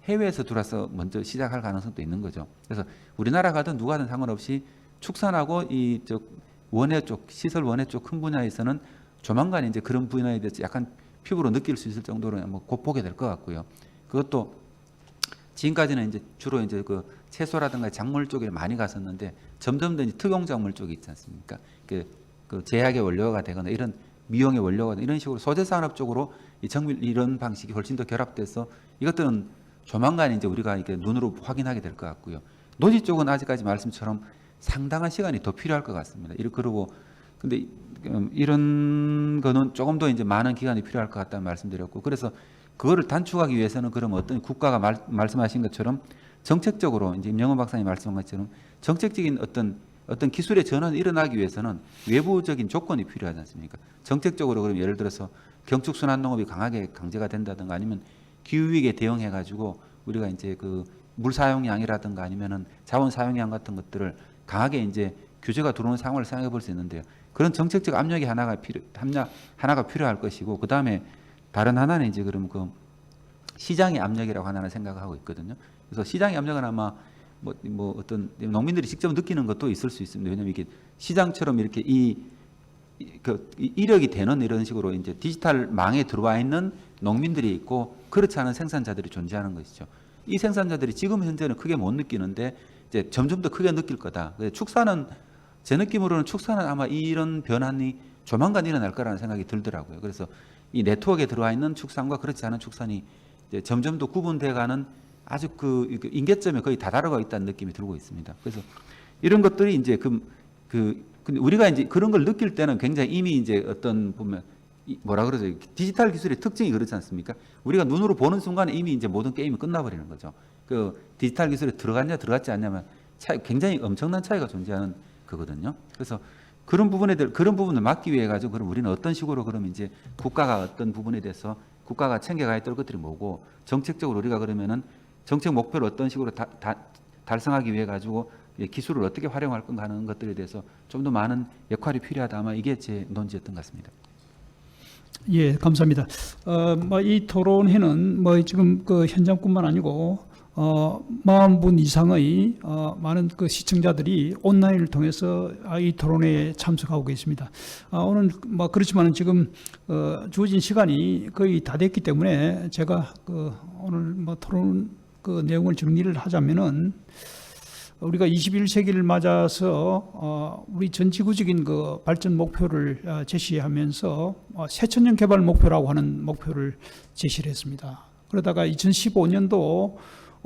해외에서 들어와서 먼저 시작할 가능성도 있는 거죠. 그래서 우리나라 가든 누가 하든 상관없이 축산하고 이쪽 원해 쪽 시설 원해 쪽 큰 분야에서는 조만간 이제 그런 분야에 대해서 약간 피부로 느낄 수 있을 정도로 곧 보게 될 것 같고요. 그것도 지금까지는 이제 주로 이제 그 채소라든가 작물 쪽에 많이 갔었는데 점점 더 이제 특용 작물 쪽이 있지 않습니까? 그 제약의 원료가 되거나 이런 미용의 원료가 되거나 이런 식으로 소재 산업 쪽으로 이 정밀 이런 방식이 훨씬 더 결합돼서 이것들은 조만간 이제 우리가 이렇게 눈으로 확인하게 될 것 같고요. 노지 쪽은 아직까지 말씀처럼 상당한 시간이 더 필요할 것 같습니다. 그러고 근데 이런 거는 조금 더 이제 많은 기간이 필요할 것 같다는 말씀드렸고 그래서 그거를 단축하기 위해서는 그럼 어떤 국가가 말씀하신 것처럼 정책적으로 이제 임영훈 박사님 말씀한 것처럼 정책적인 어떤 기술의 전환이 일어나기 위해서는 외부적인 조건이 필요하지 않습니까? 정책적으로 그럼 예를 들어서 경축순환 농업이 강하게 강제가 된다든가 아니면 기후 위기에 대응해 가지고 우리가 이제 그 물 사용량이라든가 아니면은 자원 사용량 같은 것들을 강하게 이제 규제가 들어오는 상황을 생각해 볼 수 있는데요. 그런 정책적 압력이 하나가 필요할 것이고 그 다음에 다른 하나는 이제 그럼 그 시장의 압력이라고 하나는 생각하고 있거든요. 그래서 시장의 압력은 아마 뭐 어떤 농민들이 직접 느끼는 것도 있을 수 있습니다. 왜냐하면 이게 시장처럼 이렇게 이력이 되는 이런 식으로 이제 디지털 망에 들어와 있는 농민들이 있고 그렇지 않은 생산자들이 존재하는 것이죠. 이 생산자들이 지금 현재는 크게 못 느끼는데 이제 점점 더 크게 느낄 거다. 축사는 제 느낌으로는 축사는 아마 이런 변환이 조만간 일어날 거라는 생각이 들더라고요. 그래서 이 네트워크에 들어와 있는 축산과 그렇지 않은 축산이 이제 점점 더 구분돼가는 아주 그 임계점에 거의 다다르고 있다는 느낌이 들고 있습니다. 그래서 이런 것들이 이제 근데 우리가 이제 그런 걸 느낄 때는 굉장히 이미 이제 어떤 보면 뭐라 그러죠? 디지털 기술의 특징이 그렇지 않습니까? 우리가 눈으로 보는 순간에 이미 이제 모든 게임이 끝나버리는 거죠. 그 디지털 기술에 들어갔냐 들어갔지 않냐면 굉장히 엄청난 차이가 존재하는 거거든요. 그래서 그런 부분을 막기 위해 가지고 그럼 우리는 어떤 식으로 그럼 이제 국가가 어떤 부분에 대해서 국가가 챙겨가야 될 것들이 뭐고 정책적으로 우리가 그러면은 정책 목표를 어떤 식으로 달성하기 위해 가지고 기술을 어떻게 활용할 건가 하는 것들에 대해서 좀 더 많은 역할이 필요하다. 아마 이게 제 논지였던 것 같습니다. 예, 감사합니다. 이 토론회는 지금 그 현장뿐만 아니고 40분 이상의 많은 그 시청자들이 온라인을 통해서 이 토론회에 참석하고 계십니다. 오늘 뭐 그렇지만 지금 주어진 시간이 거의 다 됐기 때문에 제가 오늘 뭐 토론 그 내용을 정리를 하자면은, 우리가 21세기를 맞아서 우리 전 지구적인 그 발전 목표를 제시하면서 새천년 개발 목표라고 하는 목표를 제시를 했습니다. 그러다가 2015년도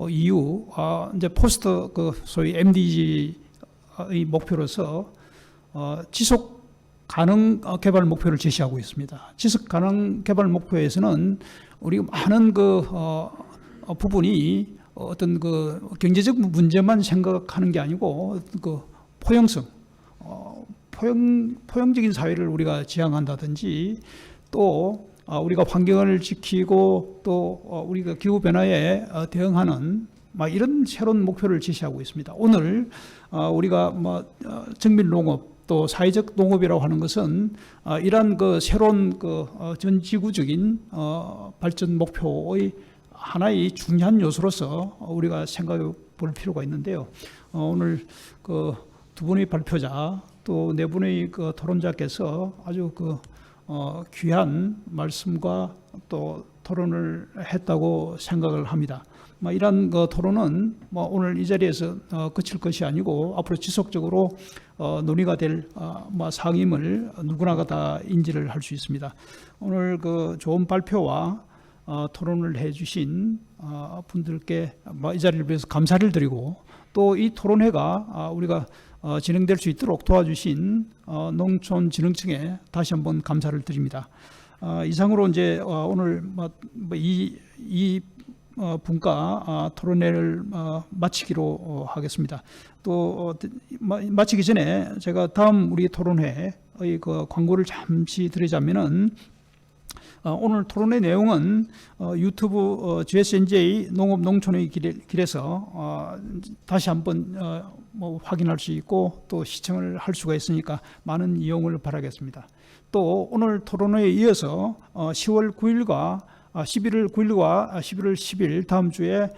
이후 이제 포스트 그 소위 MDG의 목표로서 지속 가능 개발 목표를 제시하고 있습니다. 지속 가능 개발 목표에서는 우리가 많은 그 부분이 어떤 그 경제적 문제만 생각하는 게 아니고 그 포용성, 포용적인 사회를 우리가 지향한다든지, 또 우리가 환경을 지키고 또 우리가 기후 변화에 대응하는 이런 새로운 목표를 제시하고 있습니다. 오늘 우리가 정밀 농업 또 사회적 농업이라고 하는 것은 이러한 그 새로운 그 전 지구적인 발전 목표의 하나의 중요한 요소로서 우리가 생각해 볼 필요가 있는데요. 오늘 그 두 분의 발표자 또 네 분의 그 토론자께서 아주 그 귀한 말씀과 또 토론을 했다고 생각을 합니다. 이러한 그 토론은 오늘 이 자리에서 그칠 것이 아니고 앞으로 지속적으로 논의가 될 사항임을 누구나가 다 인지를 할 수 있습니다. 오늘 그 좋은 발표와 토론을 해주신 분들께 이 자리를 위해서 감사를 드리고, 또 이 토론회가 우리가 진행될 수 있도록 도와주신 농촌진흥청에 다시 한번 감사를 드립니다. 이상으로 이제 오늘 이 분과 토론회를 마치기로 하겠습니다. 또 마치기 전에 제가 다음 우리 토론회의 그 광고를 잠시 드리자면은, 오늘 토론의 내용은 유튜브 GSNJ 농업 농촌의 길에서 다시 한번 확인할 수 있고 또 시청을 할 수가 있으니까 많은 이용을 바라겠습니다. 또 오늘 토론회에 이어서 10월 9일과 11월 9일과 11월 10일 다음 주에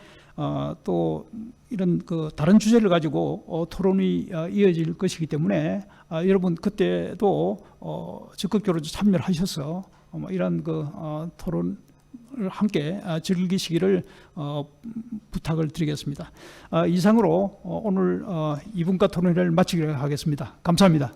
또 이런 그 다른 주제를 가지고 토론이 이어질 것이기 때문에 여러분 그때도 적극적으로 참여를 하셔서 이런 그 토론을 함께 즐기시기를 부탁을 드리겠습니다. 이상으로 오늘 2분과 토론회를 마치기로 하겠습니다. 감사합니다.